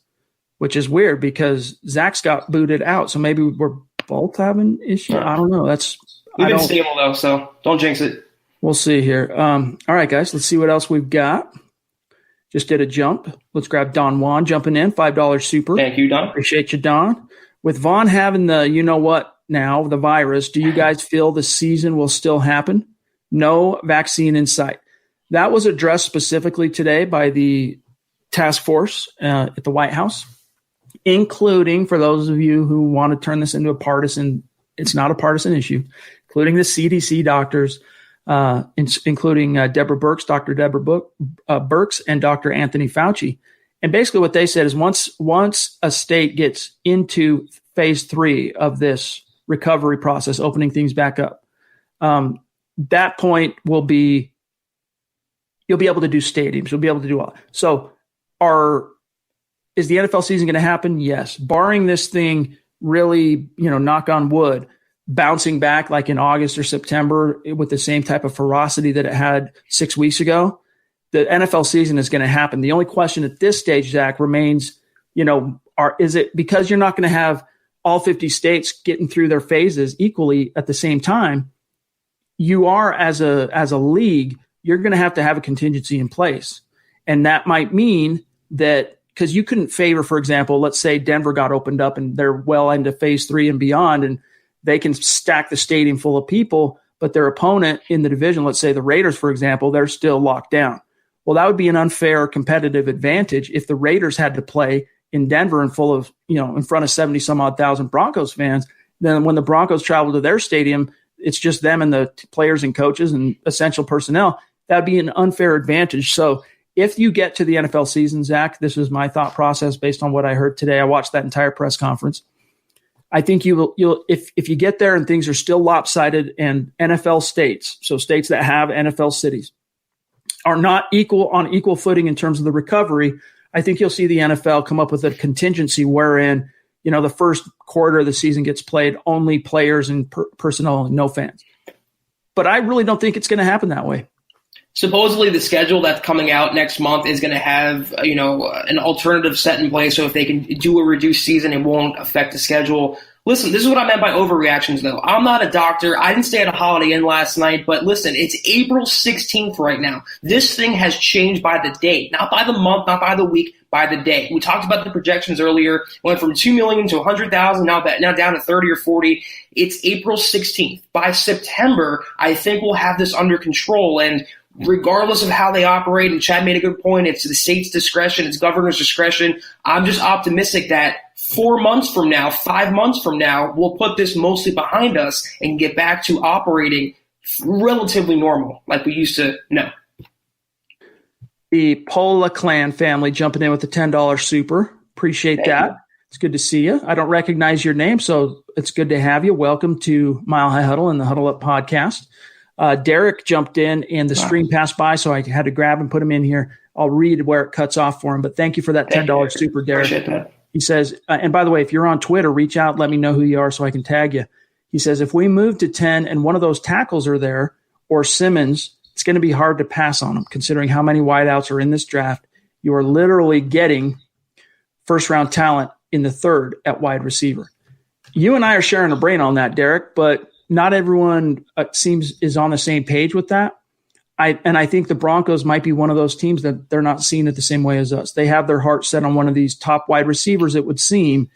which is weird because Zach's got booted out. So maybe we're both having issues. I don't know. We've been stable though, so don't jinx it. We'll see here. All right, guys, let's see what else we've got. Just did a jump. Let's grab Don Juan jumping in, $5 super. Thank you, Don. Appreciate you, Don. With Vaughn having the now, the virus, do you guys feel the season will still happen? No vaccine in sight. That was addressed specifically today by the task force at the White House, including, for those of you who want to turn this into a partisan, it's not a partisan issue, including the CDC doctors, including Deborah Birx, Dr. Deborah Birx, and Dr. Anthony Fauci. And basically what they said is once a state gets into phase 3 of this recovery process, opening things back up, that point will be, you'll be able to do stadiums. You'll be able to do all. So is the NFL season going to happen? Yes. Barring this thing really, knock on wood, bouncing back like in August or September with the same type of ferocity that it had 6 weeks ago, the NFL season is going to happen. The only question at this stage, Zach, remains, is it because you're not going to have all 50 states getting through their phases equally at the same time? You are, as a league, you're going to have a contingency in place. And that might mean that, because you couldn't favor, for example, let's say Denver got opened up and they're well into phase 3 and beyond, and they can stack the stadium full of people, but their opponent in the division, let's say the Raiders, for example, they're still locked down. Well, that would be an unfair competitive advantage if the Raiders had to play in Denver and full of, in front of 70 some odd thousand Broncos fans. Then when the Broncos travel to their stadium, it's just them and the players and coaches and essential personnel. That'd be an unfair advantage. So if you get to the NFL season, Zach, this is my thought process based on what I heard today. I watched that entire press conference. I think you'll if you get there and things are still lopsided and NFL states, so states that have NFL cities, are not on equal footing in terms of the recovery, I think you'll see the NFL come up with a contingency wherein, the first quarter of the season gets played only players and personnel and no fans. But I really don't think it's going to happen that way. Supposedly the schedule that's coming out next month is going to have, an alternative set in place. So if they can do a reduced season, it won't affect the schedule. Listen, this is what I meant by overreactions, though. I'm not a doctor. I didn't stay at a Holiday Inn last night. But listen, it's April 16th right now. This thing has changed by the day, not by the month, not by the week, by the day. We talked about the projections earlier. Went from 2 million to 100,000, now down to 30 or 40. It's April 16th. By September, I think we'll have this under control. And regardless of how they operate, and Chad made a good point, it's the state's discretion, it's governor's discretion. I'm just optimistic that 4 months from now, 5 months from now, we'll put this mostly behind us and get back to operating relatively normal like we used to know. The Pola clan family jumping in with the $10 super. Appreciate that. It's good to see you. I don't recognize your name, so it's good to have you. Welcome to Mile High Huddle and the Huddle Up podcast. Derek jumped in and the stream passed by, so I had to grab and put him in here. I'll read where it cuts off for him, but thank you for that $10 super, Derek. He says, and by the way, if you're on Twitter, reach out, let me know who you are so I can tag you. He says, if we move to 10 and one of those tackles are there, or Simmons, it's going to be hard to pass on them, considering how many wideouts are in this draft. You are literally getting first-round talent in the third at wide receiver. You and I are sharing a brain on that, Derek, but not everyone is on the same page with that. I think the Broncos might be one of those teams that they're not seeing it the same way as us. They have their heart set on one of these top wide receivers, it would seem,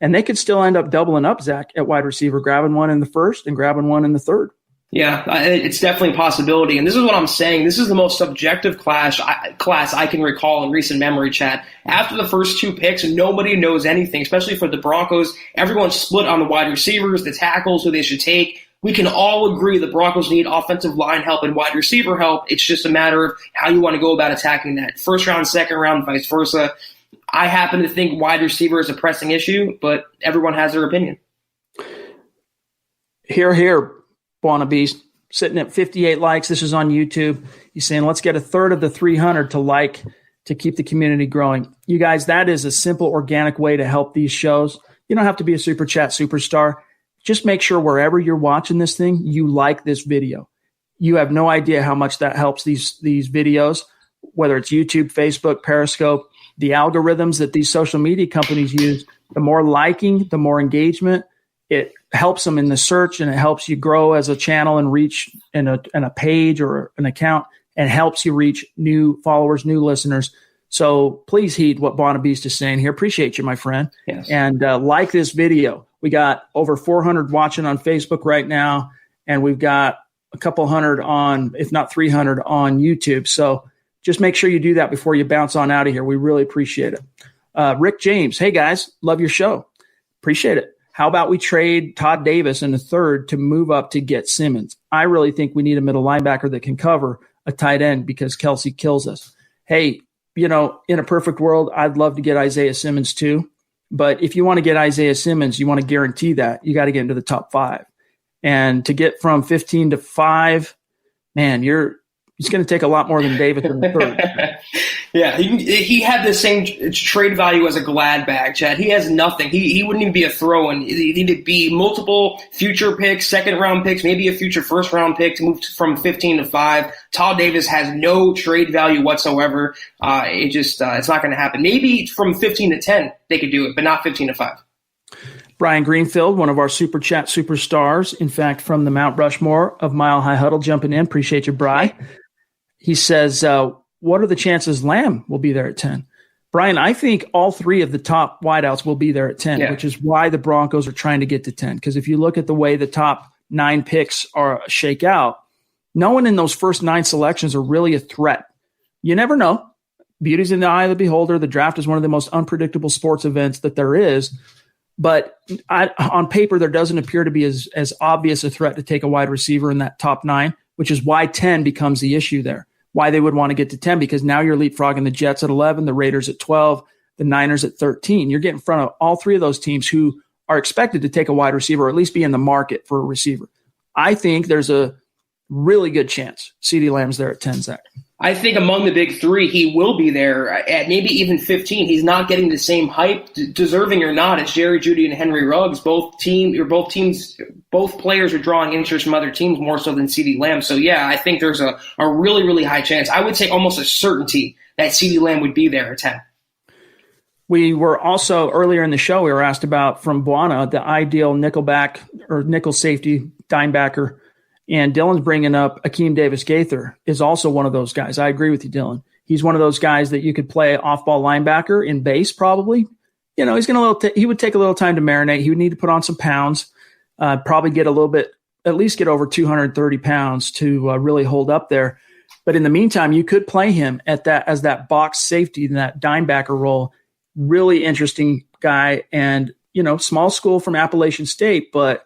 and they could still end up doubling up, Zach, at wide receiver, grabbing one in the first and grabbing one in the third. Yeah, it's definitely a possibility. And this is what I'm saying. This is the most subjective class I can recall in recent memory, Chad. After the first 2 picks, nobody knows anything, especially for the Broncos. Everyone's split on the wide receivers, the tackles, who they should take. We can all agree the Broncos need offensive line help and wide receiver help. It's just a matter of how you want to go about attacking that. First round, second round, vice versa. I happen to think wide receiver is a pressing issue, but everyone has their opinion. Here, Buona Beast, sitting at 58 likes. This is on YouTube. He's saying, let's get a third of the 300 to like to keep the community growing. You guys, that is a simple, organic way to help these shows. You don't have to be a Super Chat superstar. Just make sure wherever you're watching this thing, you like this video. You have no idea how much that helps these videos, whether it's YouTube, Facebook, Periscope, the algorithms that these social media companies use. The more liking, the more engagement, it helps them in the search, and it helps you grow as a channel and reach in a page or an account, and helps you reach new followers, new listeners. So please heed what Bonnabeast is saying here. Appreciate you, my friend. Yes. And like this video. We got over 400 watching on Facebook right now, and we've got a couple hundred on, if not 300 on YouTube. So just make sure you do that before you bounce on out of here. We really appreciate it. Rick James, hey guys, love your show. Appreciate it. How about we trade Todd Davis in the third to move up to get Simmons? I really think we need a middle linebacker that can cover a tight end because Kelsey kills us. Hey, in a perfect world, I'd love to get Isaiah Simmons too. But if you want to get Isaiah Simmons, you want to guarantee that, you got to get into the top 5. And to get from 15 to 5, man, it's going to take a lot more than Davis in the third. Yeah, he had the same trade value as a Glad bag, Chad. He has nothing. He wouldn't even be a throw-in. He need to be multiple future picks, second-round picks, maybe a future first-round pick to move from 15 to 5. Todd Davis has no trade value whatsoever. It's not going to happen. Maybe from 15 to 10 they could do it, but not 15 to 5. Brian Greenfield, one of our Super Chat superstars, in fact, from the Mount Rushmore of Mile High Huddle, jumping in. Appreciate you, Brian. He says, what are the chances Lamb will be there at 10? Brian, I think all 3 of the top wideouts will be there at 10, which is why the Broncos are trying to get to 10. Because if you look at the way the top 9 picks are shake out, no one in those first 9 selections are really a threat. You never know. Beauty's in the eye of the beholder. The draft is one of the most unpredictable sports events that there is. But on paper, there doesn't appear to be as obvious a threat to take a wide receiver in that top 9, which is why 10 becomes the issue there. Why they would want to get to 10, because now you're leapfrogging the Jets at 11, the Raiders at 12, the Niners at 13. You're getting in front of all 3 of those teams who are expected to take a wide receiver or at least be in the market for a receiver. I think there's a really good chance CeeDee Lamb's there at 10, Zach. I think among the big 3, he will be there at maybe even 15. He's not getting the same hype, deserving or not, as Jerry Jeudy and Henry Ruggs. Both players are drawing interest from other teams more so than CeeDee Lamb. So yeah, I think there's a really, really high chance. I would say almost a certainty that CeeDee Lamb would be there at 10. We were also, earlier in the show, we were asked about from Buana, the ideal nickelback or nickel safety dime backer. And Dylan's bringing up Akeem Davis-Gaither is also one of those guys. I agree with you, Dylan. He's one of those guys that you could play off-ball linebacker in base probably. He would take a little time to marinate. He would need to put on some pounds, probably get at least get over 230 pounds to really hold up there. But in the meantime, you could play him as that box safety in that dime backer role. Really interesting guy, and small school from Appalachian State, but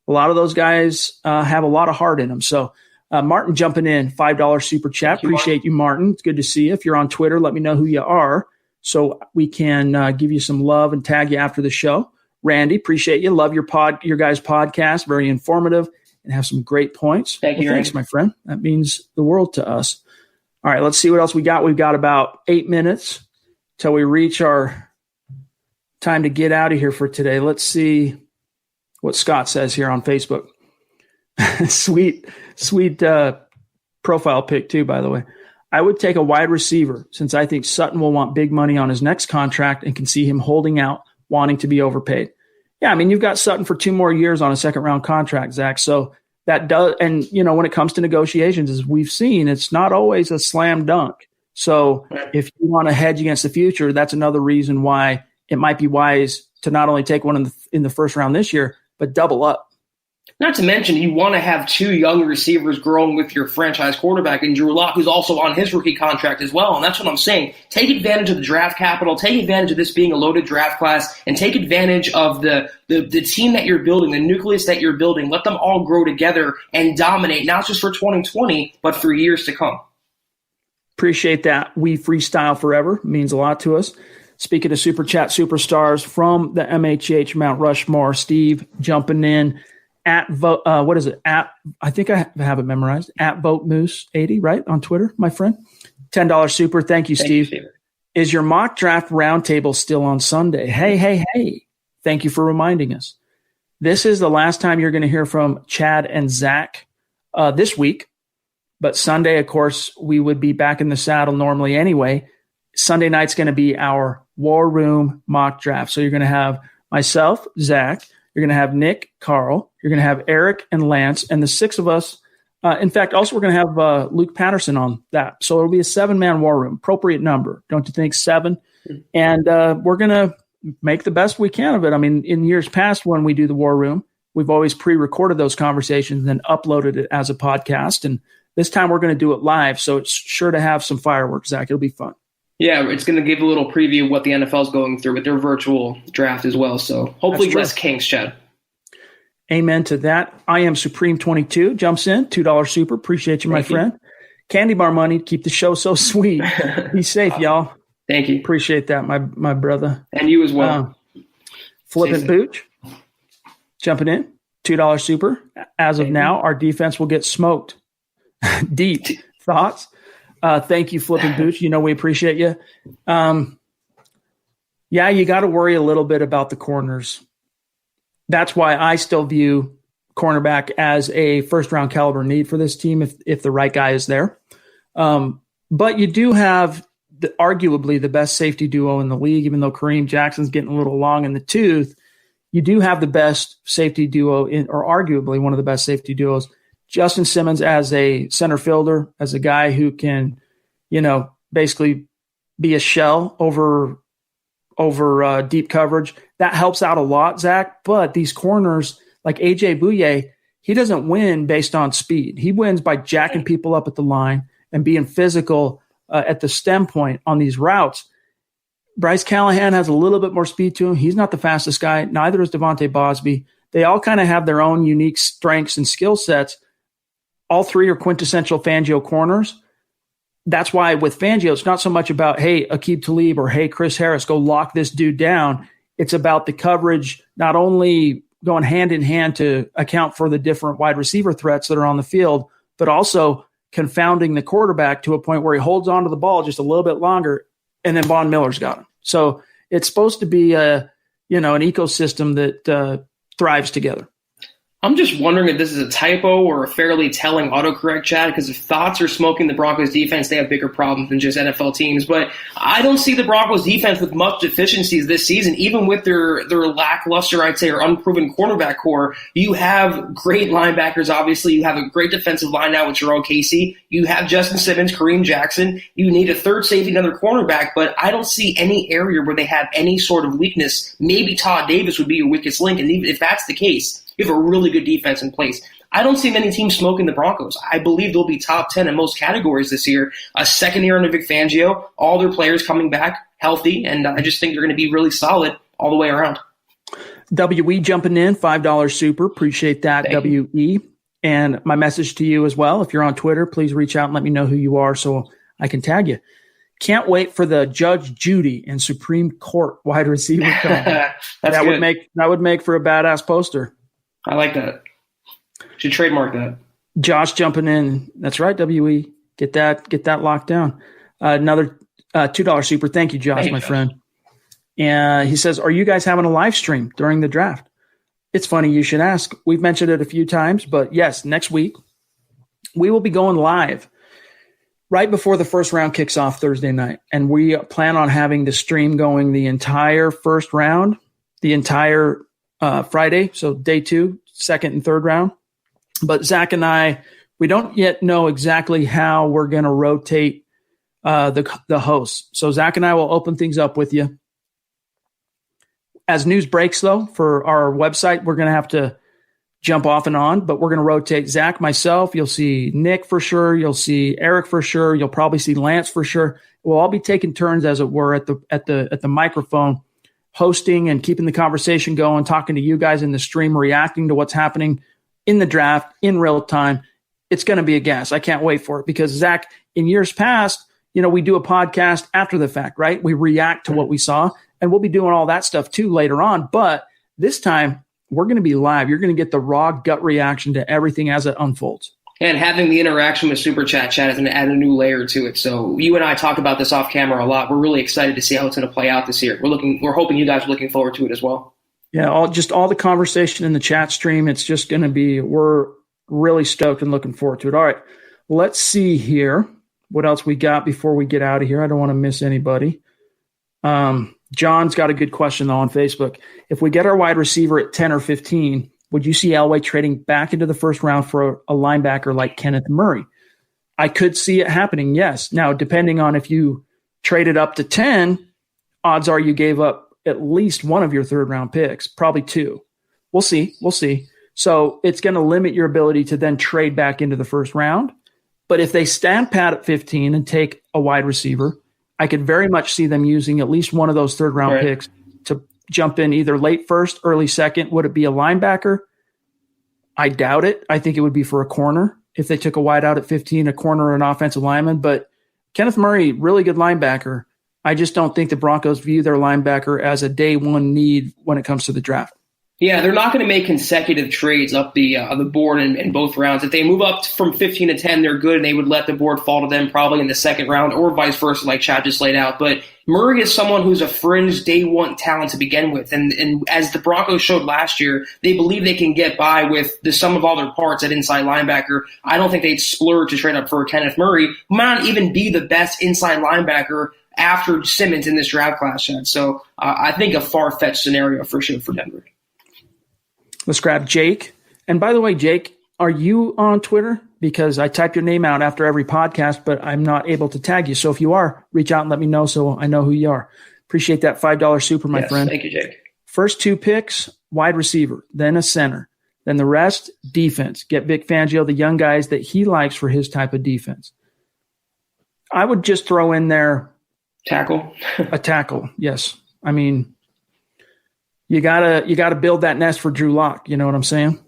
a lot of those guys have a lot of heart in them. So Martin jumping in, $5 super chat. Appreciate you, Martin. It's good to see you. If you're on Twitter, let me know who you are so we can give you some love and tag you after the show. Randy, appreciate you. Love your guys' podcast. Very informative and have some great points. Thank you. Thanks, my friend. That means the world to us. All right, let's see what else we got. We've got about 8 minutes till we reach our time to get out of here for today. Let's see what Scott says here on Facebook. sweet profile pic too, by the way. I would take a wide receiver since I think Sutton will want big money on his next contract and can see him holding out, wanting to be overpaid. Yeah, I mean, you've got Sutton for 2 more years on a second-round contract, Zach. So that does – and, when it comes to negotiations, as we've seen, it's not always a slam dunk. So if you want to hedge against the future, that's another reason why it might be wise to not only take one in the first round this year, but double up. Not to mention, you want to have 2 young receivers growing with your franchise quarterback in Drew Lock, who's also on his rookie contract as well. And that's what I'm saying. Take advantage of the draft capital. Take advantage of this being a loaded draft class, and take advantage of the team that you're building, the nucleus that you're building. Let them all grow together and dominate, not just for 2020, but for years to come. Appreciate that. We freestyle forever. It means a lot to us. Speaking of Super Chat superstars from the MHH Mount Rushmore, Steve jumping in at vote. What is it? I think I have it memorized. At Vote Moose 80, right, on Twitter, my friend. $10 super. Thank you, Steve. Is your mock draft roundtable still on Sunday? Hey. Thank you for reminding us. This is the last time you're going to hear from Chad and Zach this week. But Sunday, of course, we would be back in the saddle normally anyway. Sunday night's going to be our War Room mock draft. So you're going to have myself, Zach. You're going to have Nick, Carl. You're going to have Eric and Lance. And the six of us. In fact, also we're going to have Luke Patterson on that. So it'll be a 7-man war room, appropriate number. Don't you think? 7? And we're going to make the best we can of it. I mean, in years past when we do the war room, we've always pre-recorded those conversations and then uploaded it as a podcast. And this time we're going to do it live. So it's sure to have some fireworks, Zach. It'll be fun. Yeah, it's going to give a little preview of what the NFL is going through with their virtual draft as well. So hopefully less kinks, Chad. Amen to that. I am Supreme22 jumps in, $2 super. Appreciate you, my friend. Candy bar money to keep the show so sweet. Be safe, y'all. Thank you. Appreciate that, my brother. And you as well. Flippant Booch jumping in, $2 super. As of now, our defense will get smoked. Deep thoughts. Thank you, Flippant Booch. You know we appreciate you. Yeah, you got to worry a little bit about the corners. That's why I still view cornerback as a first-round caliber need for this team if the right guy is there. But you do have arguably the best safety duo in the league, even though Kareem Jackson's getting a little long in the tooth. You do have the best safety duo or arguably one of the best safety duos. Justin Simmons as a center fielder, as a guy who can, basically be a shell over deep coverage. That helps out a lot, Zach. But these corners, like A.J. Bouye, he doesn't win based on speed. He wins by jacking people up at the line and being physical at the stem point on these routes. Bryce Callahan has a little bit more speed to him. He's not the fastest guy. Neither is Devontae Bosby. They all kind of have their own unique strengths and skill sets. All three are quintessential Fangio corners. That's why with Fangio, it's not so much about, hey, Aqib Talib or hey, Chris Harris, go lock this dude down. It's about the coverage, not only going hand in hand to account for the different wide receiver threats that are on the field, but also confounding the quarterback to a point where he holds onto the ball just a little bit longer, and then Von Miller's got him. So it's supposed to be an ecosystem that thrives together. I'm just wondering if this is a typo or a fairly telling autocorrect, Chad, because if thoughts are smoking the Broncos defense, they have bigger problems than just NFL teams. But I don't see the Broncos defense with much deficiencies this season, even with their lackluster, I'd say, or unproven cornerback core. You have great linebackers, obviously. You have a great defensive line now with Jerome Casey. You have Justin Simmons, Kareem Jackson. You need a third safety, another cornerback, but I don't see any area where they have any sort of weakness. Maybe Todd Davis would be your weakest link, and even if that's the case, you have a really good defense in place. I don't see many teams smoking the Broncos. I believe they'll be top 10 in most categories this year. A second year under Vic Fangio, all their players coming back healthy, and I just think they're going to be really solid all the way around. WE jumping in, $5 super. Appreciate that, WE. And my message to you as well, if you're on Twitter, please reach out and let me know who you are so I can tag you. Can't wait for the Judge Judy and Supreme Court wide receiver. That would make for a badass poster. I like that. Should trademark that. Josh jumping in. That's right, WE. Get that locked down. Another $2 super. Thank you, Josh, my friend. And he says, are you guys having a live stream during the draft? It's funny you should ask. We've mentioned it a few times, but yes, next week we will be going live right before the first round kicks off Thursday night. And we plan on having the stream going the entire first round, the entire Friday, so day 2, second and third round. But Zach and I, we don't yet know exactly how we're going to rotate the hosts. So Zach and I will open things up with you. As news breaks, though, for our website, we're going to have to jump off and on, but we're going to rotate Zach, myself. You'll see Nick for sure. You'll see Eric for sure. You'll probably see Lance for sure. We'll all be taking turns, as it were, at the microphone, hosting and keeping the conversation going, talking to you guys in the stream, reacting to what's happening in the draft in real time. It's going to be a gas. I can't wait for it because, Zach, in years past, we do a podcast after the fact, right? We react to what we saw, and we'll be doing all that stuff too later on. But this time, we're going to be live. You're going to get the raw gut reaction to everything as it unfolds. And having the interaction with Super Chat has added a new layer to it. So you and I talk about this off camera a lot. We're really excited to see how it's going to play out this year. We're hoping you guys are looking forward to it as well. Yeah, all the conversation in the chat stream. It's just going to be, we're really stoked and looking forward to it. All right, let's see here what else we got before we get out of here. I don't want to miss anybody. John's got a good question though on Facebook. If we get our wide receiver at 10 or 15, would you see Elway trading back into the first round for a linebacker like Kenneth Murray? I could see it happening, yes. Now, depending on if you traded up to 10, odds are you gave up at least one of your third-round picks, probably two. We'll see. So it's going to limit your ability to then trade back into the first round. But if they stand pat at 15 and take a wide receiver, I could very much see them using at least one of those third-round picks to jump in either late first, early second. Would it be a linebacker? I doubt it. I think it would be for a corner if they took a wide out at 15, a corner or an offensive lineman. But Kenneth Murray, really good linebacker. I just don't think the Broncos view their linebacker as a day one need when it comes to the draft. Yeah, they're not going to make consecutive trades up the board in both rounds. If they move up from 15 to 10, they're good, and they would let the board fall to them probably in the second round or vice versa, like Chad just laid out. But Murray is someone who's a fringe day one talent to begin with. And as the Broncos showed last year, they believe they can get by with the sum of all their parts at inside linebacker. I don't think they'd splurge to trade up for Kenneth Murray, who might not even be the best inside linebacker after Simmons in this draft class, Chad. So I think a far-fetched scenario for sure for Denver. Let's grab Jake. And by the way, Jake, are you on Twitter? Because I type your name out after every podcast, but I'm not able to tag you. So if you are, reach out and let me know so I know who you are. Appreciate that $5 super, my friend. Thank you, Jake. First two picks, wide receiver, then a center. Then the rest, defense. Get Vic Fangio the young guys that he likes for his type of defense. I would just throw in there tackle. A tackle, yes. I mean, you gotta build that nest for Drew Lock. You know what I'm saying?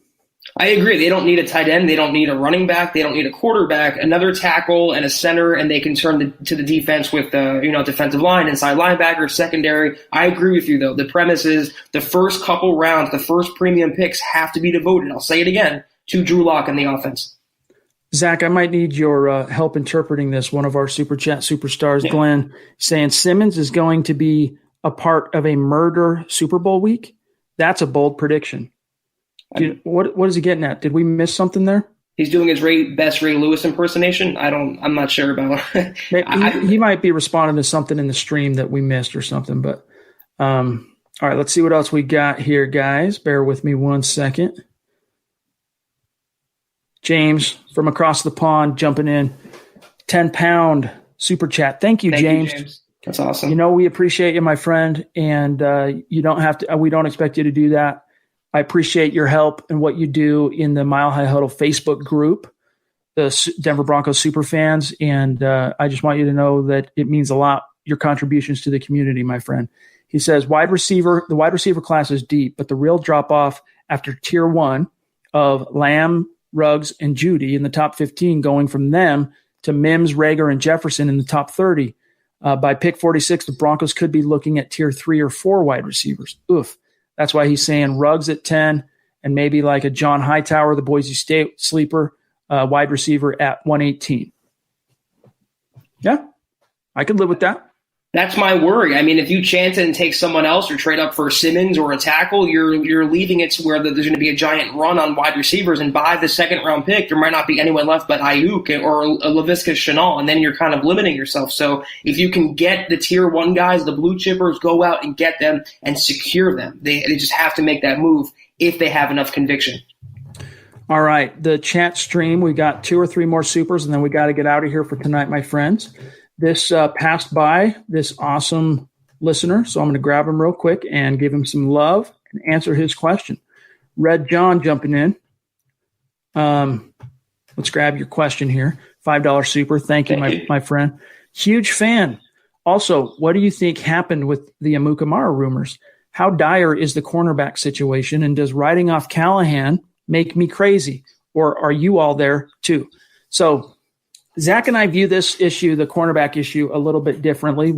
I agree. They don't need a tight end. They don't need a running back. They don't need a quarterback. Another tackle and a center, and they can turn to the defense with defensive line, inside linebacker, secondary. I agree with you, though. The premise is the first couple rounds, the first premium picks have to be devoted, I'll say it again, to Drew Lock and the offense. Zach, I might need your help interpreting this. One of our Super Chat superstars, Glenn, saying Simmons is going to be a part of a murder Super Bowl week. That's a bold prediction. What is he getting at? Did we miss something there? He's doing his best Ray Lewis impersonation. I'm not sure about. He might be responding to something in the stream that we missed or something. But all right, let's see what else we got here, guys. Bear with me 1 second. James from across the pond jumping in. 10-pound Super Chat. Thank you, James. That's awesome. We appreciate you, my friend, and you don't have to. We don't expect you to do that. I appreciate your help and what you do in the Mile High Huddle Facebook group, the Denver Broncos super fans, and I just want you to know that it means a lot, your contributions to the community, my friend. He says, the wide receiver class is deep, but the real drop-off after tier one of Lamb, Ruggs, and Judy in the top 15, going from them to Mims, Rager, and Jefferson in the top 30. By pick 46, the Broncos could be looking at tier 3 or 4 wide receivers. Oof. That's why he's saying Ruggs at 10 and maybe like a John Hightower, the Boise State sleeper, wide receiver at 118. Yeah, I could live with that. That's my worry. I mean, if you chance it and take someone else or trade up for Simmons or a tackle, you're leaving it to where there's going to be a giant run on wide receivers, and by the second-round pick, there might not be anyone left but Ayuk or Laviska Shenault, and then you're kind of limiting yourself. So if you can get the tier 1 guys, the blue chippers, go out and get them and secure them. They just have to make that move if they have enough conviction. All right, the chat stream, we got 2 or 3 more supers, and then we got to get out of here for tonight, my friends. This passed by this awesome listener, so I'm going to grab him real quick and give him some love and answer his question. Red John jumping in. Let's grab your question here. $5 super. Thank you, my friend. Huge fan. Also, what do you think happened with the Amukamara rumors? How dire is the cornerback situation, and does writing off Callahan make me crazy, or are you all there too? So Zach and I view this issue, the cornerback issue, a little bit differently.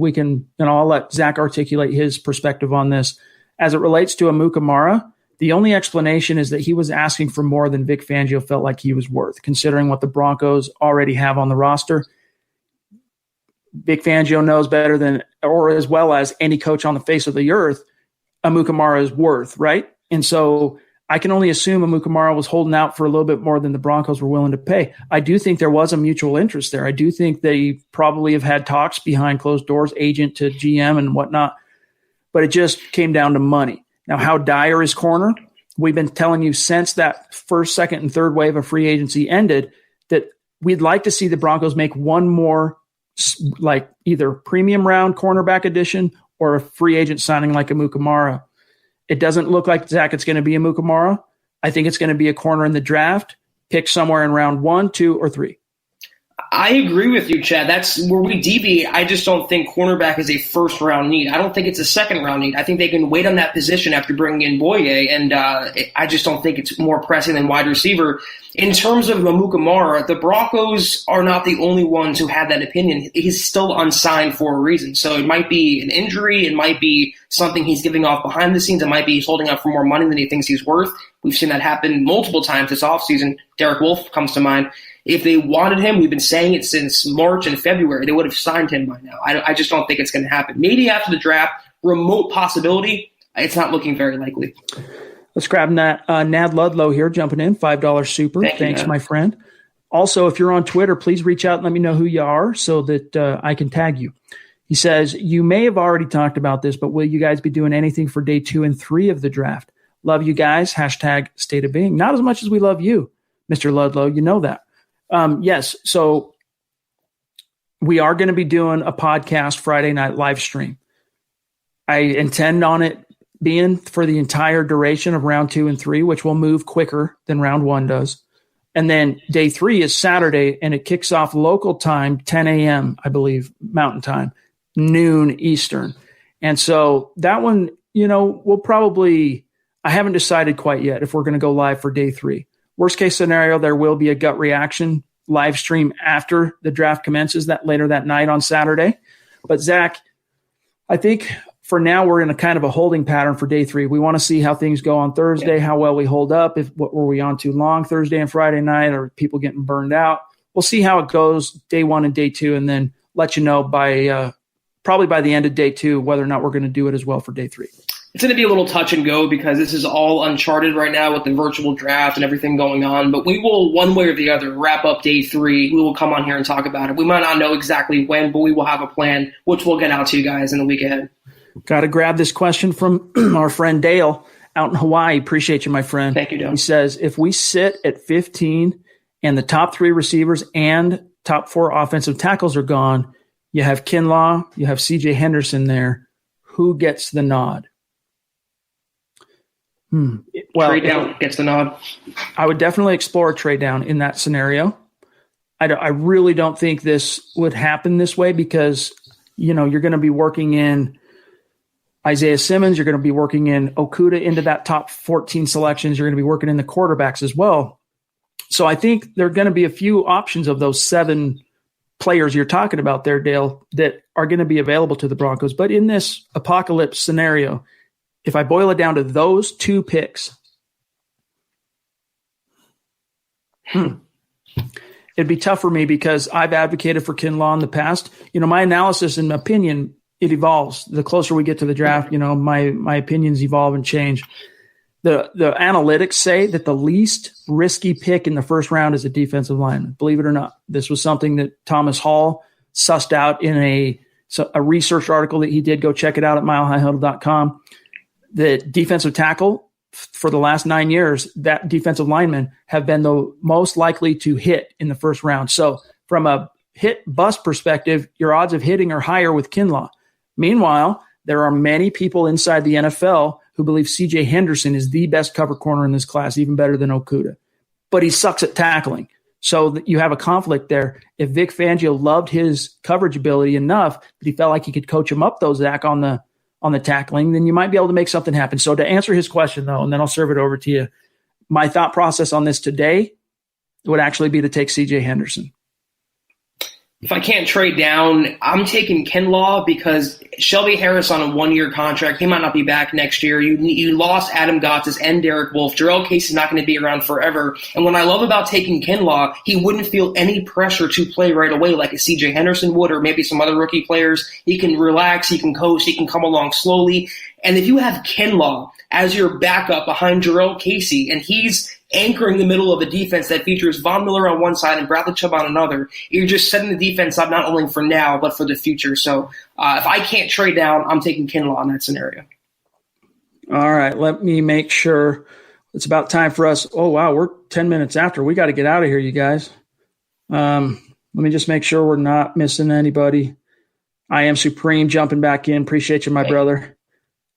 I'll let Zach articulate his perspective on this. As it relates to Amukamara, The only explanation is that he was asking for more than Vic Fangio felt like he was worth, considering what the Broncos already have on the roster. Vic Fangio knows better than, or as well as any coach on the face of the earth, Amukamara is worth, right? And so I can only assume Amukamara was holding out for a little bit more than the Broncos were willing to pay. I do think there was a mutual interest there. I do think they probably have had talks behind closed doors, agent to GM and whatnot, but it just came down to money. Now, how dire is corner? We've been telling you since that first, second, and third wave of free agency ended that we'd like to see the Broncos make one more, like either premium round cornerback addition or a free agent signing like Amukamara. It doesn't look like, Zach, it's going to be Amukamara. I think it's going to be a corner in the draft, pick somewhere in round 1, 2, or 3. I agree with you, Chad. That's where we deviate. I just don't think cornerback is a first-round need. I don't think it's a second-round need. I think they can wait on that position after bringing in Boye, and I just don't think it's more pressing than wide receiver. In terms of Amukamara, the Broncos are not the only ones who had that opinion. He's still unsigned for a reason. So it might be an injury. It might be something he's giving off behind the scenes. It might be he's holding out for more money than he thinks he's worth. We've seen that happen multiple times this offseason. Derek Wolfe comes to mind. If they wanted him, we've been saying it since March and February, they would have signed him by now. I just don't think it's going to happen. Maybe after the draft, remote possibility. It's not looking very likely. Let's grab Nad Ludlow here, jumping in, $5 super. Thanks, my friend. Also, if you're on Twitter, please reach out and let me know who you are so that I can tag you. He says, you may have already talked about this, but will you guys be doing anything for day 2 and 3 of the draft? Love you guys. # state of being. Not as much as we love you, Mr. Ludlow. You know that. Yes. So we are going to be doing a podcast Friday night live stream. I intend on it being for the entire duration of round 2 and 3, which will move quicker than round 1 does. And then day 3 is Saturday, and it kicks off local time, 10 a.m., I believe, Mountain Time, noon Eastern. And so that one, we'll probably, I haven't decided quite yet if we're going to go live for day 3. Worst case scenario, there will be a gut reaction live stream after the draft commences later that night on Saturday. But Zach, I think for now we're in a kind of a holding pattern for day 3. We want to see how things go on Thursday, how well we hold up. Were we on too long Thursday and Friday night, or people getting burned out? We'll see how it goes day 1 and day 2, and then let you know by probably by the end of day 2 whether or not we're going to do it as well for day 3. It's going to be a little touch and go because this is all uncharted right now with the virtual draft and everything going on. But we will, one way or the other, wrap up day 3. We will come on here and talk about it. We might not know exactly when, but we will have a plan, which we'll get out to you guys in the week ahead. Got to grab this question from our friend Dale out in Hawaii. Appreciate you, my friend. Thank you, Dale. He says, if we sit at 15 and the top 3 receivers and top 4 offensive tackles are gone, you have Kinlaw, you have C.J. Henderson there. Who gets the nod? Well, trade down gets the nod. I would definitely explore a trade down in that scenario. I really don't think this would happen this way because, you're going to be working in Isaiah Simmons. You're going to be working in Okudah into that top 14 selections. You're going to be working in the quarterbacks as well. So I think there are going to be a few options of those 7 players you're talking about there, Dale, that are going to be available to the Broncos. But in this apocalypse scenario, if I boil it down to those 2 picks, it'd be tough for me because I've advocated for Kinlaw in the past. My analysis and opinion, it evolves. The closer we get to the draft, my opinions evolve and change. The analytics say that the least risky pick in the first round is a defensive lineman. Believe it or not, this was something that Thomas Hall sussed out in a research article that he did. Go check it out at milehighhuddle.com. The defensive tackle for the last 9 years, that defensive linemen have been the most likely to hit in the first round. So from a hit bust perspective, your odds of hitting are higher with Kinlaw. Meanwhile, there are many people inside the NFL who believe C.J. Henderson is the best cover corner in this class, even better than Okudah. But he sucks at tackling. So you have a conflict there. If Vic Fangio loved his coverage ability enough that he felt like he could coach him up, though, Zach, on the tackling, then you might be able to make something happen. So to answer his question, though, and then I'll serve it over to you, my thought process on this today would actually be to take C.J. Henderson. If I can't trade down, I'm taking Kinlaw because Shelby Harris on a 1-year contract. He might not be back next year. You lost Adam Gotsis and Derek Wolfe. Jarrell Casey's not going to be around forever. And what I love about taking Kinlaw, he wouldn't feel any pressure to play right away like a CJ Henderson would or maybe some other rookie players. He can relax, he can coast, he can come along slowly. And if you have Kinlaw as your backup behind Jarrell Casey and he's anchoring the middle of a defense that features Von Miller on one side and Bradley Chubb on another, you're just setting the defense up not only for now but for the future. So if I can't trade down, I'm taking Kinlaw in that scenario. All right, let me make sure it's about time for us. Oh, wow, we're 10 minutes after. We got to get out of here, you guys. Let me just make sure we're not missing anybody. I am Supreme jumping back in. Appreciate you, my brother.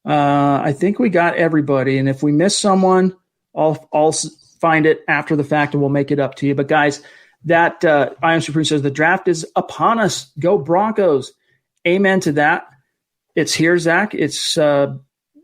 I think we got everybody, and if we miss someone, I'll find it after the fact and we'll make it up to you. But guys, that I Am Supreme says the draft is upon us. Go Broncos. Amen to that. It's here, Zach. It's this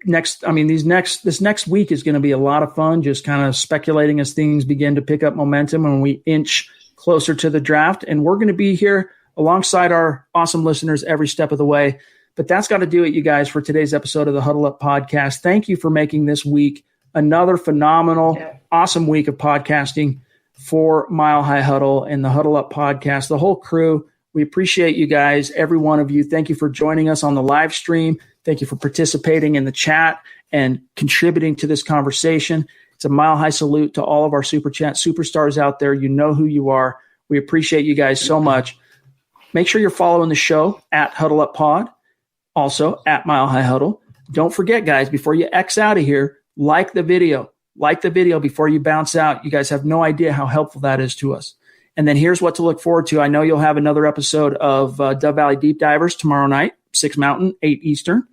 next week is going to be a lot of fun, just kind of speculating as things begin to pick up momentum when we inch closer to the draft. And we're going to be here alongside our awesome listeners every step of the way. But that's got to do it, you guys, for today's episode of the Huddle Up Podcast. Thank you for making this week another phenomenal, awesome week of podcasting for Mile High Huddle and the Huddle Up Podcast, the whole crew. We appreciate you guys, every one of you. Thank you for joining us on the live stream. Thank you for participating in the chat and contributing to this conversation. It's a mile high salute to all of our Super Chat superstars out there. You know who you are. We appreciate you guys so much. Make sure you're following the show at Huddle Up Pod, also at Mile High Huddle. Don't forget, guys, before you X out of here, like the video before you bounce out. You guys have no idea how helpful that is to us. And then here's what to look forward to. I know you'll have another episode of Dove Valley Deep Divers tomorrow night, 6 Mountain, 8 Eastern,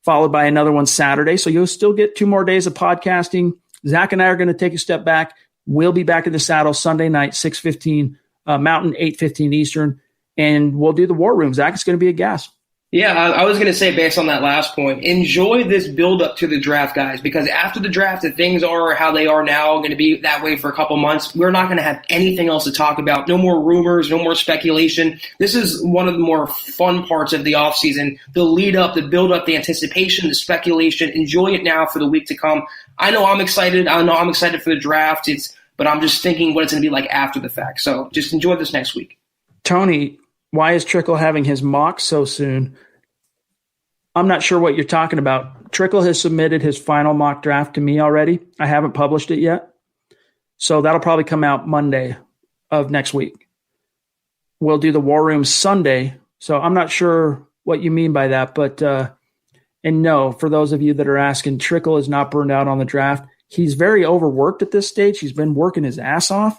followed by another one Saturday. So you'll still get 2 more days of podcasting. Zach and I are going to take a step back. We'll be back in the saddle Sunday night, 6:15 Mountain, 8:15 Eastern, and we'll do the War Room. Zach, it's going to be a gas. Yeah, I was going to say, based on that last point, enjoy this build-up to the draft, guys, because after the draft, if things are how they are now, going to be that way for a couple months, we're not going to have anything else to talk about. No more rumors, no more speculation. This is one of the more fun parts of the offseason, the lead-up, the build-up, the anticipation, the speculation. Enjoy it now for the week to come. I know I'm excited. I know I'm excited for the draft, but I'm just thinking what it's going to be like after the fact. So just enjoy this next week. Tony, why is Trickle having his mock so soon? I'm not sure what you're talking about. Trickle has submitted his final mock draft to me already. I haven't published it yet. So that'll probably come out Monday of next week. We'll do the War Room Sunday. So I'm not sure what you mean by that. But, and no, for those of you that are asking, Trickle is not burned out on the draft. He's very overworked at this stage. He's been working his ass off.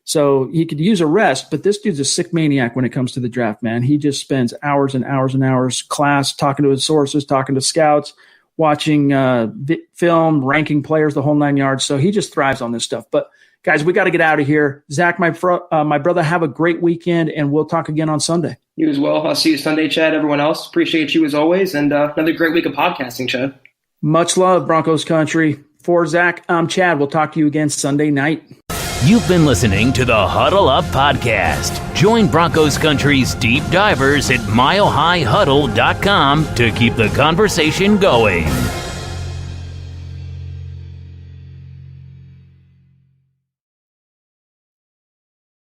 So he could use a rest, but this dude's a sick maniac when it comes to the draft, man. He just spends hours and hours and hours class, talking to his sources, talking to scouts, watching film, ranking players, the whole 9 yards. So he just thrives on this stuff. But, guys, we got to get out of here. Zach, my brother, have a great weekend, and we'll talk again on Sunday. You as well. I'll see you Sunday, Chad. Everyone else, appreciate you as always, and another great week of podcasting, Chad. Much love, Broncos country. For Zach, I'm Chad. We'll talk to you again Sunday night. You've been listening to the Huddle Up Podcast. Join Broncos Country's deep divers at milehighhuddle.com to keep the conversation going.